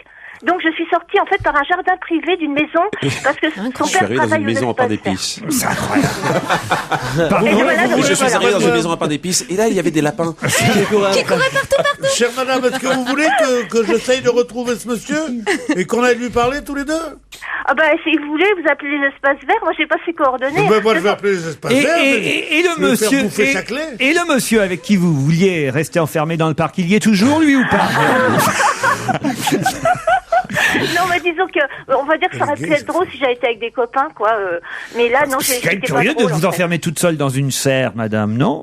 Donc je suis sortie en fait par un jardin privé d'une maison parce que son Je suis père arrivé dans travaille une maison aux à pain espaces d'épices. C'est incroyable. Pardon. Et voilà, donc, Et je suis voilà. arrivé dans une maison à pain d'épices et là il y avait des lapins. Qui courait partout. Chère madame, est-ce que vous voulez que j'essaye de retrouver ce monsieur et qu'on aille lui parler tous les deux? Ah bah si vous voulez, vous appelez les espaces verts. Moi j'ai pas ses coordonnées. Ben, moi je vais appeler les espaces verts. Et je le vais faire monsieur bouffer sa clé. et le monsieur avec qui vous vouliez rester enfermé dans le parc, il y est toujours lui ou pas? Non, mais disons que, on va dire que ça aurait pu être drôle si j'avais été avec des copains, quoi. Mais là, non, C'est quand même curieux de vous enfermer toute seule dans une serre, madame, non?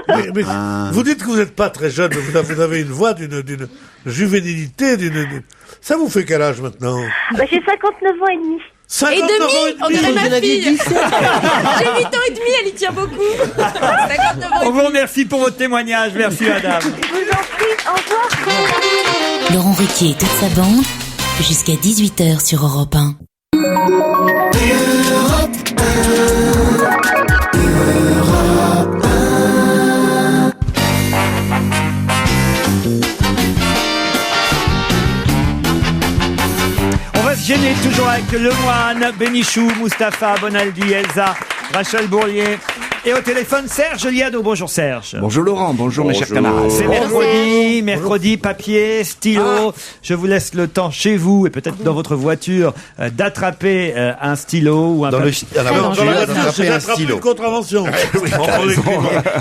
Mais vous dites que vous n'êtes pas très jeune, mais vous avez une voix d'une juvénilité, Ça vous fait quel âge maintenant? Bah, j'ai 59 ans et demi. 59 Et ans demi, on dirait ma fille. J'ai 8 ans et demi, elle y tient beaucoup. 59 ans et On vous remercie pour votre témoignage. Merci, madame. Je vous en prie, au revoir. Laurent Ruquier et toute sa bande, jusqu'à 18h sur Europe 1. On va se gêner toujours avec Lemoine, Bénichou, Mustapha, Bonaldi, Elsa, Rachel Bourlier. Et au téléphone, Serge Liado. Bonjour Serge. Bonjour Laurent, bonjour mes chers camarades. C'est mercredi, papier, stylo. Je vous laisse le temps chez vous et peut-être dans votre voiture d'attraper un stylo ou un Dans papier. la voiture, d'attraper un Attraper stylo. une contravention.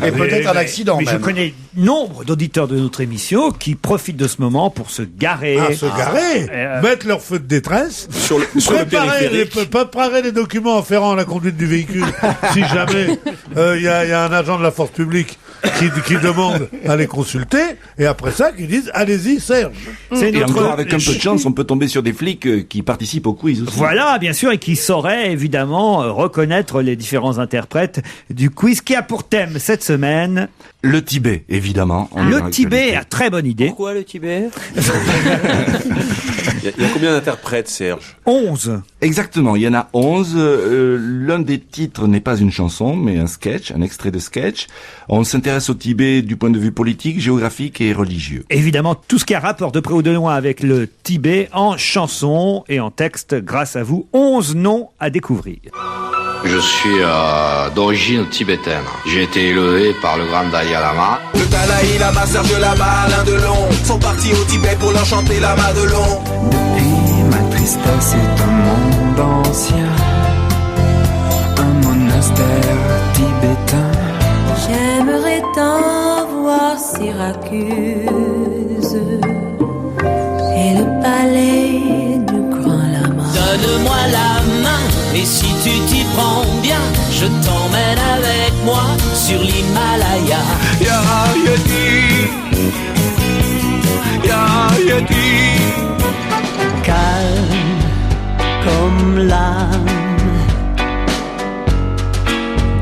Et peut-être un accident Mais je même. connais nombre d'auditeurs de notre émission qui profitent de ce moment pour se garer. Se garer, mettre leur feu de détresse, Sur le préparer les documents afférents à la conduite du véhicule, si jamais il y a un agent de la force publique qui demande à les consulter, et après ça, qui disent allez-y Serge. C'est Et notre... encore, avec un peu de chance, on peut tomber sur des flics qui participent au quiz aussi. Voilà, bien sûr, et qui sauraient évidemment reconnaître les différents interprètes du quiz qui a pour thème cette semaine Le Tibet, évidemment. le Tibet. Très bonne idée. Pourquoi le Tibet? Il y a combien d'interprètes, Serge? 11. Exactement, il y en a 11. L'un des titres n'est pas une chanson, mais un sketch, un extrait de sketch. On s'intéresse au Tibet du point de vue politique, géographique et religieux. Évidemment, tout ce qui a rapport de près ou de loin avec le Tibet en chanson et en texte, grâce à vous. 11 noms à découvrir. Je suis d'origine tibétaine. J'ai été élevé par le grand Dalai Lama. Le Dalai Lama, Serge Lama, Alain Delon sont partis au Tibet pour leur chanter la Madelon. Depuis ma tristesse est un monde ancien, un monastère tibétain. J'aimerais tant voir Syracuse et le palais du grand lama. Donne-moi la main et si tu t'y prends bien, je t'emmène avec moi sur l'Himalaya. Ya Yeti, Ya Yeti. Calme comme l'âme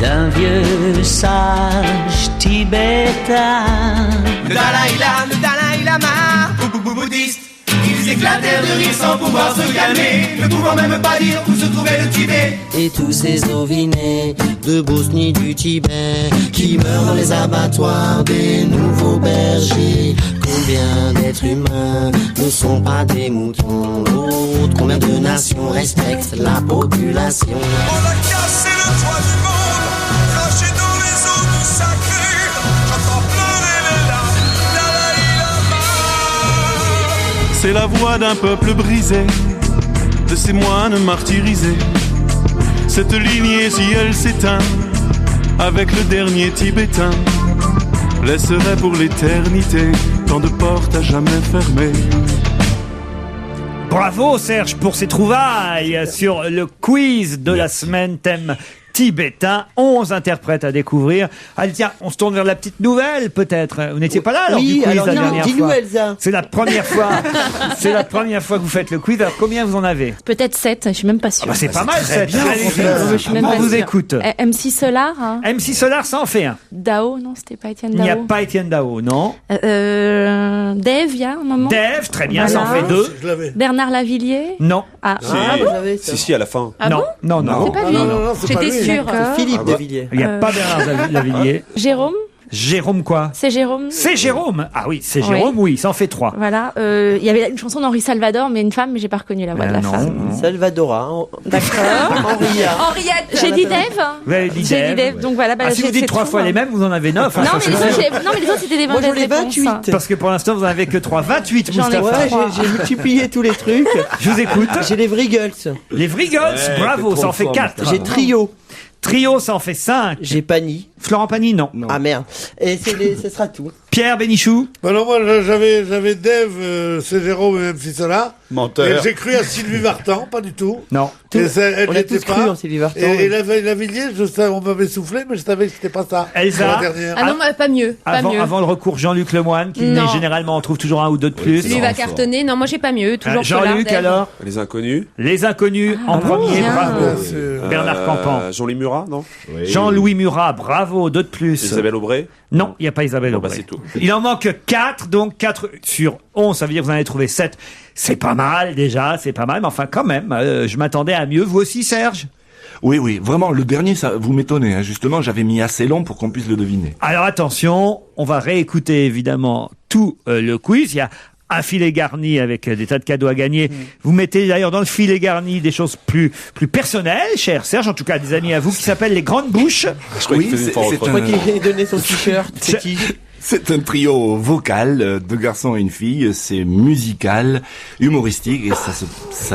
d'un vieux sage tibétain. Le Dalai Lama, bouddhiste. Ils éclatèrent de rire sans pouvoir se calmer, ne pouvant même pas dire où se trouvait le Tibet. Et tous ces ovinés de Bosnie du Tibet qui meurent dans les abattoirs des nouveaux bergers. Combien d'êtres humains ne sont pas des moutons? D'autres, combien de nations respectent la population? On a cassé le toit du monde, caché dans les eaux du sacré. J'entends pleurer les larmes, Dalai Lama. C'est la voix d'un peuple brisé, de ces moines martyrisés. Cette lignée, si elle s'éteint, avec le dernier Tibétain, laisserait pour l'éternité tant de portes à jamais fermées. Bravo Serge pour ces trouvailles sur le quiz de la semaine, thème tibétain. 11 interprètes à découvrir. Allez, tiens, on se tourne vers la petite nouvelle, peut-être. Vous n'étiez pas là, alors, du quiz, la dernière dis-nous, fois. Elsa. C'est la première fois. C'est la première fois que vous faites le quiz. Alors, combien vous en avez? Peut-être 7, je suis même pas sûre. Ah bah, c'est pas mal, très 7. bien, Allez, Je suis même on pas vous sûre. écoute. MC Solar, hein. MC Solar, ça en fait un. Dao, non, c'était pas Étienne Il Dao. n'y a pas Étienne Dao, non. Dave, il y a un moment. Dave, très bien, ça en Voilà. fait 2. Je l'avais. Bernard Lavillier. Non. Ah, Si. ah bon Si, à la fin. Ah non. bon non. C'est pas lui. Non, c'est pas J'étais lui. sûre. C'est Philippe Ah bah. de Villiers. Il n'y a pas Bernard Lavillier. Jérôme. Jérôme quoi? C'est Jérôme. C'est Jérôme. Ah oui, c'est Jérôme, oui, ça en fait 3. Voilà, il y avait une chanson d'Henri Salvador, mais une femme, mais j'ai pas reconnu la voix de la femme. Salvadora. D'accord. Henriette. J'ai dit Dave. Vous avez dit J'ai dit Dave. Dave, donc voilà. Si vous dites 3 fois les mêmes, vous en avez 9. Non, mais les autres, c'était des Moi, j'en mauvaises ai 28. réponses. Parce que pour l'instant, vous n'en avez que 3. 28, J'en ai Mustapha. Ouais, j'ai multiplié tous les trucs. Je vous écoute. J'ai les Vrigels. Les Vrigels, bravo, ça en fait 4. J'ai Trio. Trio, ça en fait 5. J'ai Pani. Florent Pagny, non. Ah merde. Et ce sera tout. Pierre Bénichou. Alors moi, j'avais Dave, c'est Jérôme et même si cela. Menteur. Et j'ai cru à Sylvie Vartan, pas du tout. Non. Et ça, elle On a n'était tous pas. cru en Sylvie Vartan. Et la Villiers, on m'avait soufflé, mais je savais que c'était pas ça. Elsa. La dernière. Ah non, pas mieux. Pas mieux. Avant le recours Jean-Luc Lemoyne, qui Non. généralement on trouve toujours un ou deux de plus. Lui va cartonner. Non, moi j'ai pas mieux. Toujours Jean-Luc Pollard, alors. Les Inconnus. Les Inconnus en premier, bien. bravo. Bien sûr. Bernard Campan. Jean-Louis Murat, non? Jean-Louis Murat, bravo, deux de plus. Isabelle Aubray. Non, il n'y a pas Isabelle Bon, Aubray. bah, c'est tout. Il en manque 4, donc 4 sur 11, ça veut dire que vous en avez trouvé 7. C'est pas mal déjà, c'est pas mal, mais enfin quand même, je m'attendais à mieux. Vous aussi, Serge? Oui, vraiment, le dernier, ça, vous m'étonnez, hein. Justement, j'avais mis assez long pour qu'on puisse le deviner. Alors attention, on va réécouter évidemment tout le quiz. Il y a un filet garni avec des tas de cadeaux à gagner. Vous mettez d'ailleurs dans le filet garni des choses plus personnelles, cher Serge, en tout cas des amis à vous, qui s'appellent les Grandes Bouches. Je crois qu'il faisait une fois Je crois qu'il a donné son t-shirt. C'est qui? C'est un trio vocal, 2 garçons et une fille. C'est musical, humoristique, et c'est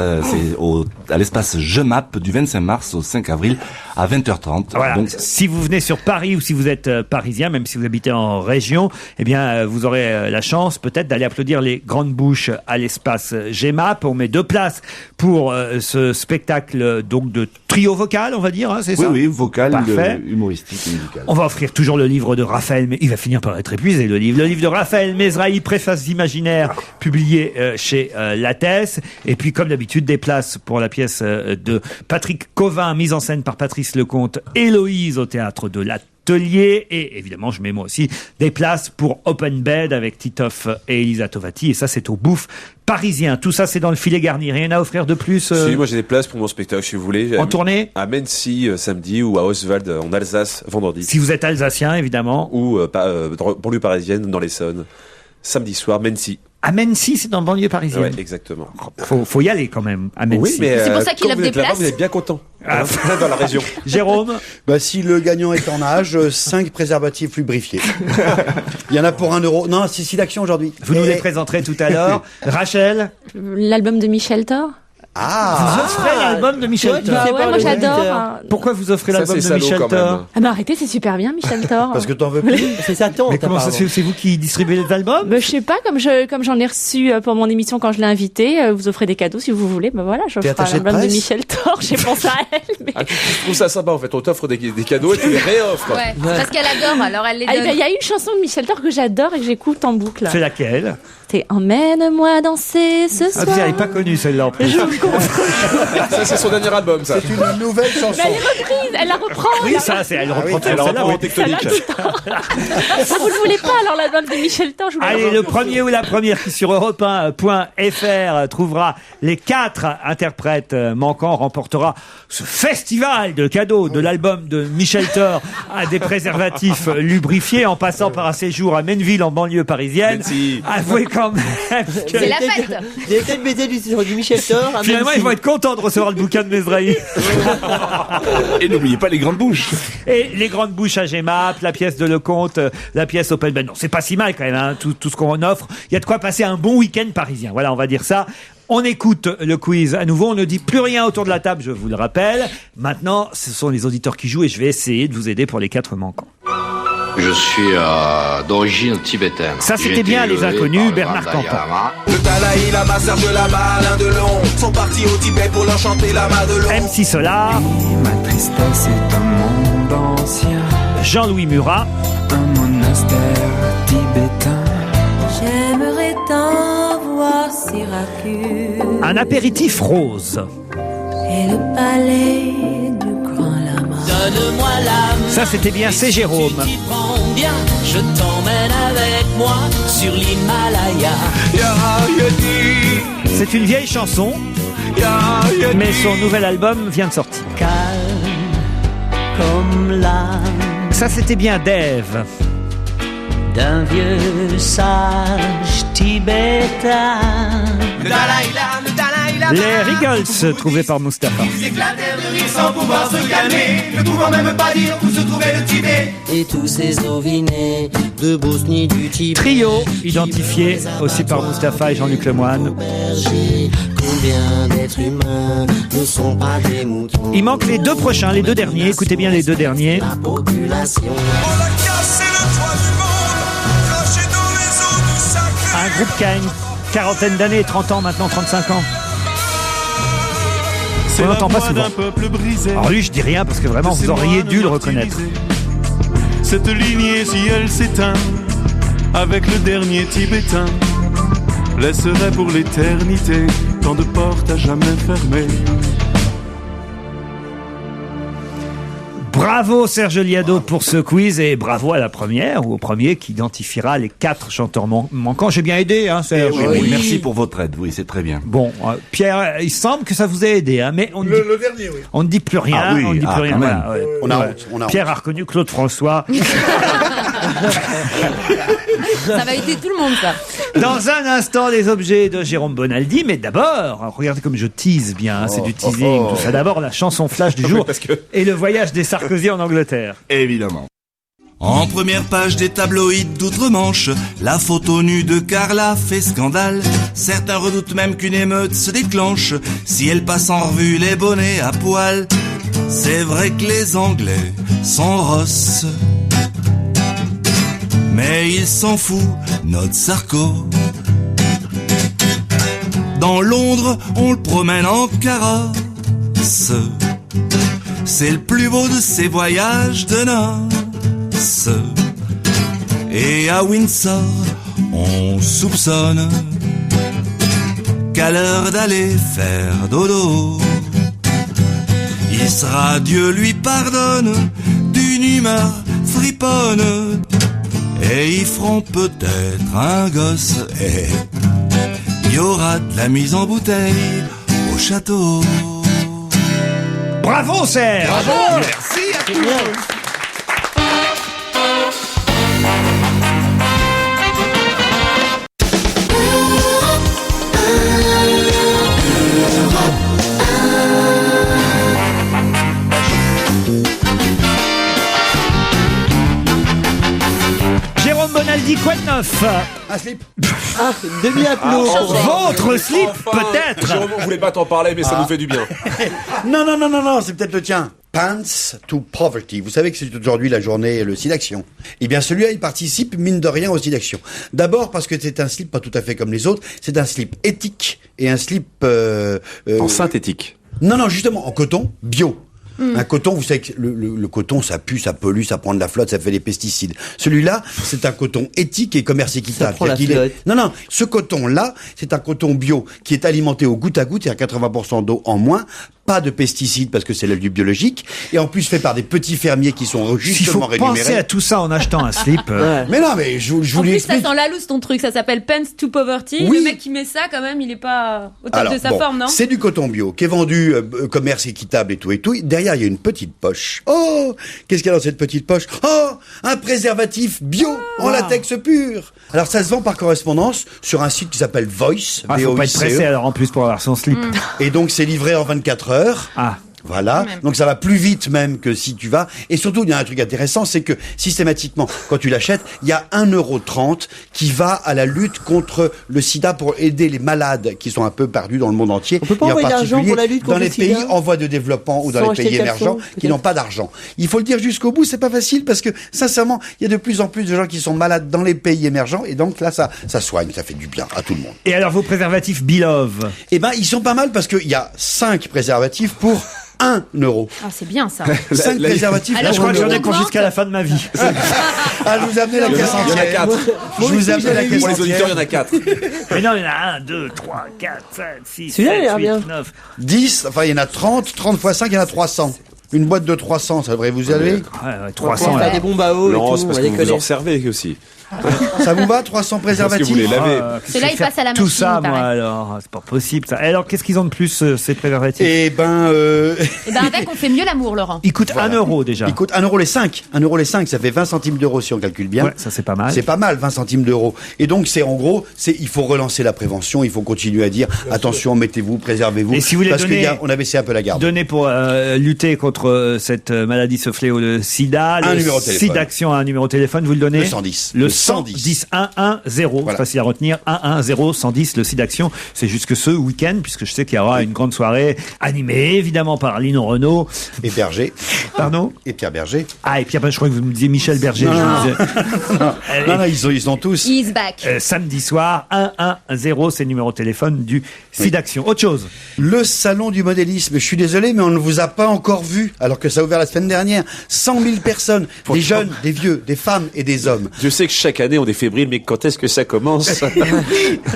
à l'espace Jemap du 25 mars au 5 avril à 20h30. Voilà. Donc, si vous venez sur Paris ou si vous êtes parisien, même si vous habitez en région, eh bien, vous aurez la chance peut-être d'aller applaudir les Grandes Bouches à l'espace Gmap. On met 2 places pour ce spectacle donc de trio vocal, on va dire, hein, c'est ça? oui, vocal, Parfait. humoristique et musical. On va offrir toujours le livre de Raphaël, mais il va finir par être épuisé, le livre. Le livre de Raphaël Mesrahi, Préface imaginaires, publié chez Lattès. Et puis, comme d'habitude, des places pour la pièce de Patrick Covin, mise en scène par Patrice Lecomte, Héloïse au théâtre de l'Atelier. Et évidemment, je mets moi aussi des places pour Open Bed avec Titoff et Elisa Tovati. Et ça, c'est au Bouffe parisien. Tout ça, c'est dans le filet garni. Rien à offrir de plus. Si, moi j'ai des places pour mon spectacle, si vous voulez. En tournée à Mency samedi ou à Oswald en Alsace vendredi. Si vous êtes alsacien, évidemment. Ou banlieue parisienne dans l'Essonne. Samedi soir, Mency. À Mency, c'est dans banlieue parisienne. Ouais, exactement. Faut y aller quand même à Mency. Oui, mais C'est pour ça qu'il quand offre vous êtes des là-bas, places. vous êtes bien content. Dans la région. Jérôme? Si le gagnant est en âge, 5 préservatifs lubrifiés. Il y en a pour 1 euro. Non, c'est 6 d'actions aujourd'hui. Vous nous les présenterez tout à l'heure. Rachel? L'album de Michel Thor. Vous offrez l'album de Michel Thor? Ouais, moi j'adore. Pourquoi vous offrez l'album de c'est salaud, Michel quand même. Thor? Ah bah arrêtez, c'est super bien Michel Thor. Parce que t'en veux plus. C'est sa tante. Mais comment ça se fait? C'est vous qui distribuez les albums? Je sais pas, comme j'en ai reçu pour mon émission quand je l'ai invité, vous offrez des cadeaux si vous voulez. Ben voilà, j'offre attaché de l'album de presse Michel Thor. J'ai pensé à elle. Mais... Ah, tu trouves ça sympa en fait, on t'offre des cadeaux et tu les réoffres. Ouais, parce qu'elle adore, alors elle les donne. Il y a une chanson de Michel Thor que j'adore et que j'écoute en boucle. C'est laquelle? C'est Emmène-moi danser ce soir. Vous n'avez pas connu celle-là en plus. Je vous comprends. Ça c'est son dernier album ça. C'est une nouvelle chanson. Mais elle est reprise, elle la reprend. Oui, ça, elle reprend Elle celle-là, reprend oui. en tectonique. Vous ne voulez pas alors l'album de Michel Thor, je vous Allez, le premier ou la première qui sur europe1.fr trouvera les 4 interprètes manquants remportera ce festival de cadeaux de l'album de Michel Thor à des préservatifs lubrifiés en passant par un séjour à Menneville en banlieue parisienne. Merci. Avouez quand même que C'est la fête. Vous avez peut-être baisé du Michel Thor. hein, finalement même ils si- vont être contents de recevoir le bouquin de Mesrahi. Et n'oubliez pas les Grandes Bouches. Et les Grandes Bouches à Gmap, la pièce de Lecomte, la pièce Open Bed. Non, c'est pas si mal quand même, hein, tout ce qu'on offre. Il y a de quoi passer un bon week-end parisien. Voilà, on va dire ça. On écoute le quiz à nouveau. On ne dit plus rien autour de la table, je vous le rappelle. Maintenant, ce sont les auditeurs qui jouent et je vais essayer de vous aider pour les 4 manquants. Je suis d'origine tibétaine. Ça, c'était J'ai été bien, Les élevé Inconnus, par le Bernard Dalai Campan. Lama. Le Dalai Lama, Serge Lama, Alain Delon sont partis au Tibet pour leur chanter la Madelon. MC Solar, Ma tristesse est un monde ancien, Jean-Louis Murat, un monastère tibétain. J'aimerais tant voir Syracuse un apéritif rose. et le palais du grand lama. Donne-moi la Ça, c'était bien, c'est Jérôme. Tu t'y prends bien, je t'emmène avec moi sur l'Himalaya. C'est une vieille chanson, mais son nouvel album vient de sortir. Calme comme l'âme. Ça, c'était bien Dave. d'un vieux sage tibétain. Le Dalai Lama, le Dalai Lama. Les Riggles, trouvés par Mustapha. Ils éclatèrent de rire sans pouvoir se calmer, ne pouvant même pas dire où se trouvait le Tibet. Et tous ces eaux venaient de Bosnie du Tibet. Trio, identifié aussi par Mustapha et Jean-Luc Lemoyne. Combien d'êtres humains ne sont pas des moutons? Il manque les deux prochains, les deux derniers. Écoutez bien les deux derniers. La population. Un groupe qui a une quarantaine d'années, 30 ans maintenant, 35 ans. On n'entend pas souvent. Alors lui, je dis rien parce que vraiment, vous auriez dû le reconnaître. Cette lignée, si elle s'éteint, avec le dernier Tibétain, laisserait pour l'éternité tant de portes à jamais fermées. Bravo Serge Liado pour ce quiz et bravo à la première ou au premier qui identifiera les 4 chanteurs manquants. J'ai bien aidé, hein, Serge. Oui, merci pour votre aide. Oui, c'est très bien. Bon, Pierre, il semble que ça vous a aidé, hein, mais le dernier, oui. On ne dit plus rien. Ah oui, on ne dit plus rien. Voilà, ouais. On a honte. Pierre a reconnu Claude François. Ça va aider tout le monde, ça. Dans un instant, les objets de Jérôme Bonaldi, mais d'abord, regardez comme je tease bien, hein, c'est du teasing, tout ça. D'abord, la chanson flash du jour et le voyage des Sarkozy en Angleterre. Évidemment. En première page des tabloïds d'outre-Manche, la photo nue de Carla fait scandale. Certains redoutent même qu'une émeute se déclenche si elle passe en revue les bonnets à poil. C'est vrai que les Anglais sont rosses, mais il s'en fout, notre Sarko. Dans Londres, on le promène en carrosse. C'est le plus beau de ses voyages de noces. Et à Windsor, on soupçonne qu'à l'heure d'aller faire dodo, il sera, Dieu lui pardonne, d'une humeur friponne. Et ils feront peut-être un gosse. Et il y aura de la mise en bouteille au château. Bravo Serge. Bravo. Merci à tous. Jérôme Bonaldi, quoi de neuf? Un slip. Demi-applause. Votre slip, peut-être. Jérôme, on voulait pas t'en parler, mais ça nous fait du bien. Non, c'est peut-être le tien. Pants to Poverty. Vous savez que c'est aujourd'hui la journée, le SIDAction. Eh bien, celui-là, il participe, mine de rien, au SIDAction. D'abord parce que c'est un slip pas tout à fait comme les autres. C'est un slip éthique et un slip... en synthétique. Non, justement, en coton, bio. Un coton, vous savez que le coton, ça pue, ça pollue, ça prend de la flotte, ça fait des pesticides. Celui-là, c'est un coton éthique et commerce équitable. Ça prend la flotte. Non, ce coton-là, c'est un coton bio qui est alimenté au goutte à goutte, c'est à 80% d'eau en moins, pas de pesticides parce que c'est du biologique, et en plus fait par des petits fermiers qui sont justement rémunérés. Il faut penser à tout ça en achetant un slip. Mais non, mais je vous En plus, l'explique. ça sent la loose, ton truc. Ça s'appelle Pants to Poverty. Oui. Le mec qui met ça, quand même, il est pas au top Alors, de sa bon, forme, non? c'est du coton bio qui est vendu commerce équitable et tout. Derrière, il y a une petite poche. Oh, qu'est-ce qu'il y a dans cette petite poche? Oh, un préservatif bio en latex pur. Alors, ça se vend par correspondance sur un site qui s'appelle Voice. Faut pas être pressé alors en plus pour avoir son slip. Et donc, c'est livré en 24 heures. Voilà, donc ça va plus vite même que si tu vas. Et surtout, il y a un truc intéressant, c'est que systématiquement, quand tu l'achètes, il y a 1,30 € qui va à la lutte contre le sida pour aider les malades qui sont un peu perdus dans le monde entier. On peut pas et en envoyer d'argent particulier pour la lutte contre dans les le sida pays en voie de développement ou dans Sans les pays acheter le émergents caleçon, qui n'ont pas d'argent. Il faut le dire jusqu'au bout, c'est pas facile parce que sincèrement, il y a de plus en plus de gens qui sont malades dans les pays émergents et donc là, ça soigne, ça fait du bien à tout le monde. Et alors vos préservatifs Bilove? Eh ben, ils sont pas mal parce qu'il y a 5 préservatifs pour 1 €. Ah, c'est bien, ça. 5 préservatifs. Alors, Je crois que j'en ai on pour augmente. jusqu'à la fin de ma vie. Ah, je vous ai amené la caisse Il y en a entière. 4. Je vous ai amené la caisse Pour les auditeurs, il y en entière. a 4. Mais non, il y en a 1, 2, 3, 4, 5, 6, Celui-là, il a 7, l'air 8, bien. 9. 10, enfin il y en a 30, 30 fois 5, il y en a 300. Une boîte de 300, ça devrait vous aller. 300. Faire des bombes à eau et Non, tout, c'est on parce va que vous en déconner. servez aussi. Ça vous va, 300 préservatifs? Est-ce que vous les lavez? Ceux-là, ils passent à la machine. Tout ça, il paraît. moi, alors, c'est pas possible, ça. Et alors, qu'est-ce qu'ils ont de plus, ces préservatifs? Et ben avec, on fait mieux l'amour, Laurent. Ils coûtent 1 euro, déjà. Ils coûtent 1 euro les 5. 1 euro les 5, ça fait 20 centimes d'euros si on calcule bien. Ouais, ça c'est pas mal. C'est pas mal, 20 centimes d'euros. Et donc, c'est en gros, il faut relancer la prévention, il faut continuer à dire, attention, mettez-vous, préservez-vous. Et si vous voulez parce donner, on a baissé un peu la garde. Donner pour lutter contre cette maladie, ce fléau, le sida, un le numéro de téléphone. SIDAction, un numéro de téléphone, vous le donnez? Le 110. Le 110. 110. Voilà. C'est facile à retenir. 110 110, le SIDAction. C'est juste que ce week-end, puisque je sais qu'il y aura une grande soirée animée, évidemment, par Lino Renaud. Et Berger. Pardon? Et Pierre Berger. Ah, et Pierre, je crois que vous me disiez Michel Berger. Non, ils ont tous. He's back. Samedi soir, 110, c'est le numéro de téléphone du SIDAction. Autre chose. Le salon du modélisme. Je suis désolé, mais on ne vous a pas encore vu, alors que ça a ouvert la semaine dernière. 100 000 personnes. Des jeunes, des vieux, des femmes et des hommes. Je sais que chaque année on est fébrile, mais quand est-ce que ça commence?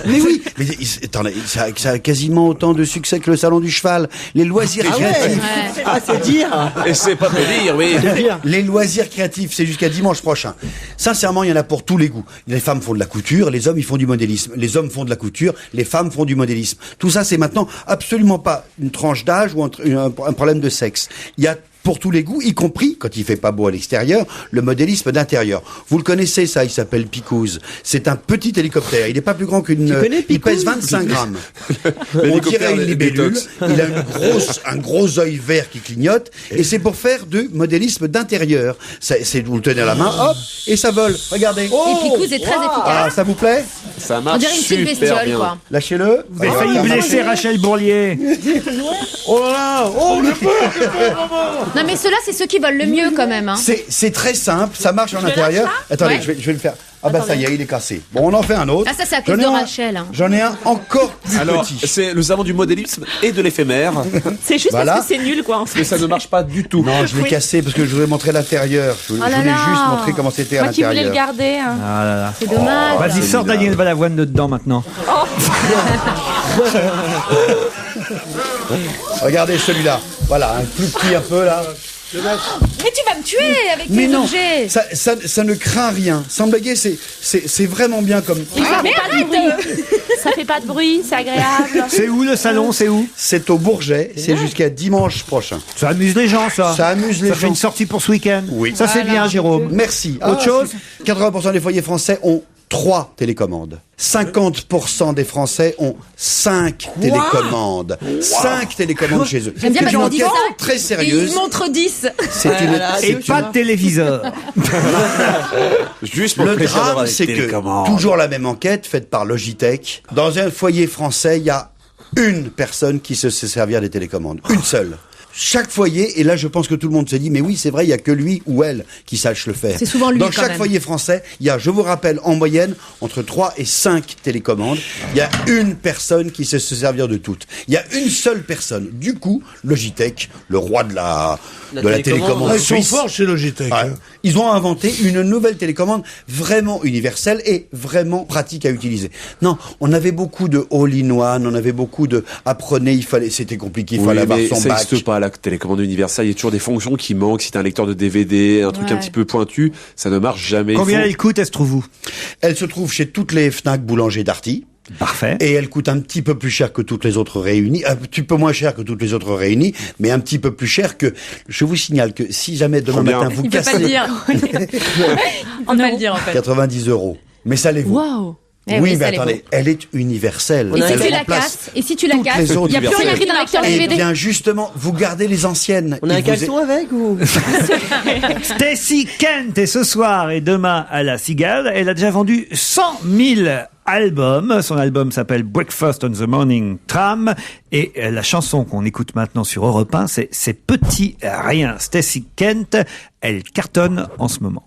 Mais oui, mais attendez, ça a quasiment autant de succès que le salon du cheval. Les loisirs créatifs. Ah, c'est dire. Et c'est pas peu dire, oui. Les loisirs créatifs, c'est jusqu'à dimanche prochain. Sincèrement, il y en a pour tous les goûts. Les femmes font de la couture, les hommes ils font du modélisme. Les hommes font de la couture, les femmes font du modélisme. Tout ça, c'est maintenant absolument pas une tranche d'âge ou un problème de sexe. Il y a pour tous les goûts, y compris, quand il fait pas beau à l'extérieur, le modélisme d'intérieur. Vous le connaissez, ça, il s'appelle Picouse. C'est un petit hélicoptère. Il n'est pas plus grand qu'une... Il pèse 25 grammes. On dirait une libellule. Il a un gros œil vert qui clignote. Et c'est pour faire du modélisme d'intérieur. Vous le tenez à la main, hop, et ça vole. Regardez. Et Picouse est très efficace. Ah, ça vous plaît? Ça marche. On dirait une petite bestiole, bien. quoi. Lâchez-le. Vous avez failli blesser Rachel Bourlier. Oh là là. Oh, j'ai peur, maman. Non, mais ceux-là, c'est ceux qui volent le mieux, quand même. Hein. C'est très simple, ça marche en intérieur. Attendez, Ouais. je vais le faire. Ah bah ça y est, il est cassé. Bon, on en fait un autre. Ah, ça, c'est à cause de Rachel. Hein. J'en ai un encore plus Alors, petit. c'est le salon du modélisme et de l'éphémère. C'est juste Voilà. parce que c'est nul, quoi, en fait. Mais ça ne marche pas du tout. Non, je l'ai cassé parce que je voulais montrer l'intérieur. Je voulais juste montrer comment c'était à Moi qui voulais le l'intérieur. garder. Hein. Ah là là. C'est dommage. Vas-y, sors Daniel Balavoine de dedans maintenant. Regardez celui-là. Voilà, un plus petit un peu là. Mais tu vas me tuer avec Mais tes non, objets. ça ne craint rien. Sans blaguer, c'est vraiment bien comme... Ça fait pas de bruit. Ça fait pas de bruit, c'est agréable. C'est où le salon? C'est où? C'est au Bourget, c'est jusqu'à dimanche prochain. Ça amuse les gens, ça. Ça amuse les Ça gens. fait une sortie pour ce week-end. Oui. Ça, c'est Voilà. bien, Jérôme. Merci. Autre chose? 80% des foyers français ont 3 télécommandes. 50% des Français ont 5 télécommandes. 5 télécommandes chez eux. J'aime bien C'est parce une qu'on dit ça. enquête très Et sérieuse. il montre 10. C'est une... Et pas de téléviseur. Juste pour Le plaisir d'avoir drame, des c'est que, télécommandes. toujours la même enquête faite par Logitech, dans un foyer français, il y a une personne qui se sait servir des télécommandes. Une seule. Chaque foyer, et là je pense que tout le monde se dit, mais oui, c'est vrai, il y a que lui ou elle qui sache le faire. C'est souvent lui, Dans quand chaque même. foyer français, il y a, je vous rappelle, en moyenne, entre 3 et 5 télécommandes. Il y a une personne qui sait se servir de toutes. Il y a une seule personne. Du coup, Logitech, le roi de la télécommande Ils sont suisse, forts chez Logitech. ouais, hein. ils ont inventé une nouvelle télécommande vraiment universelle et vraiment pratique à utiliser. Non, on avait beaucoup de all-in-one, on avait beaucoup de apprenez, c'était compliqué, il Oui, fallait avoir mais son ça bac. n'existe pas la télécommande universelle. Il y a toujours des fonctions qui manquent. Si t'as un lecteur de DVD, un truc un petit peu pointu, ça ne marche jamais. Combien Il faut- elle coûte, elle se trouve où? Elle se trouve chez toutes les Fnac Boulanger Darty. Parfait. Et elle coûte un petit peu plus cher que toutes les autres réunies, un petit peu moins cher que toutes les autres réunies, mais un petit peu plus cher que, je vous signale que si jamais demain Combien? matin vous Il peut pas cassez le dire. On peut pas le dire, en fait. 90 €. Mais ça les vaut. Waouh. Eh oui, oui, mais ça les attendez, vaut. elle est universelle. Et si Elle tu la remplace casses, et si tu la toutes casses, les il autres n'y a plus rien universelles. écrit dans lecteur Eh DVD. bien, justement, vous gardez les anciennes. On a un Il vous est- caleçon avec ou Stacy Kent est ce soir et demain à la Cigale. Elle a déjà vendu 100 000 albums. Son album s'appelle Breakfast on the Morning Tram. Et la chanson qu'on écoute maintenant sur Europe 1, c'est Petit Rien. Stacy Kent, elle cartonne en ce moment.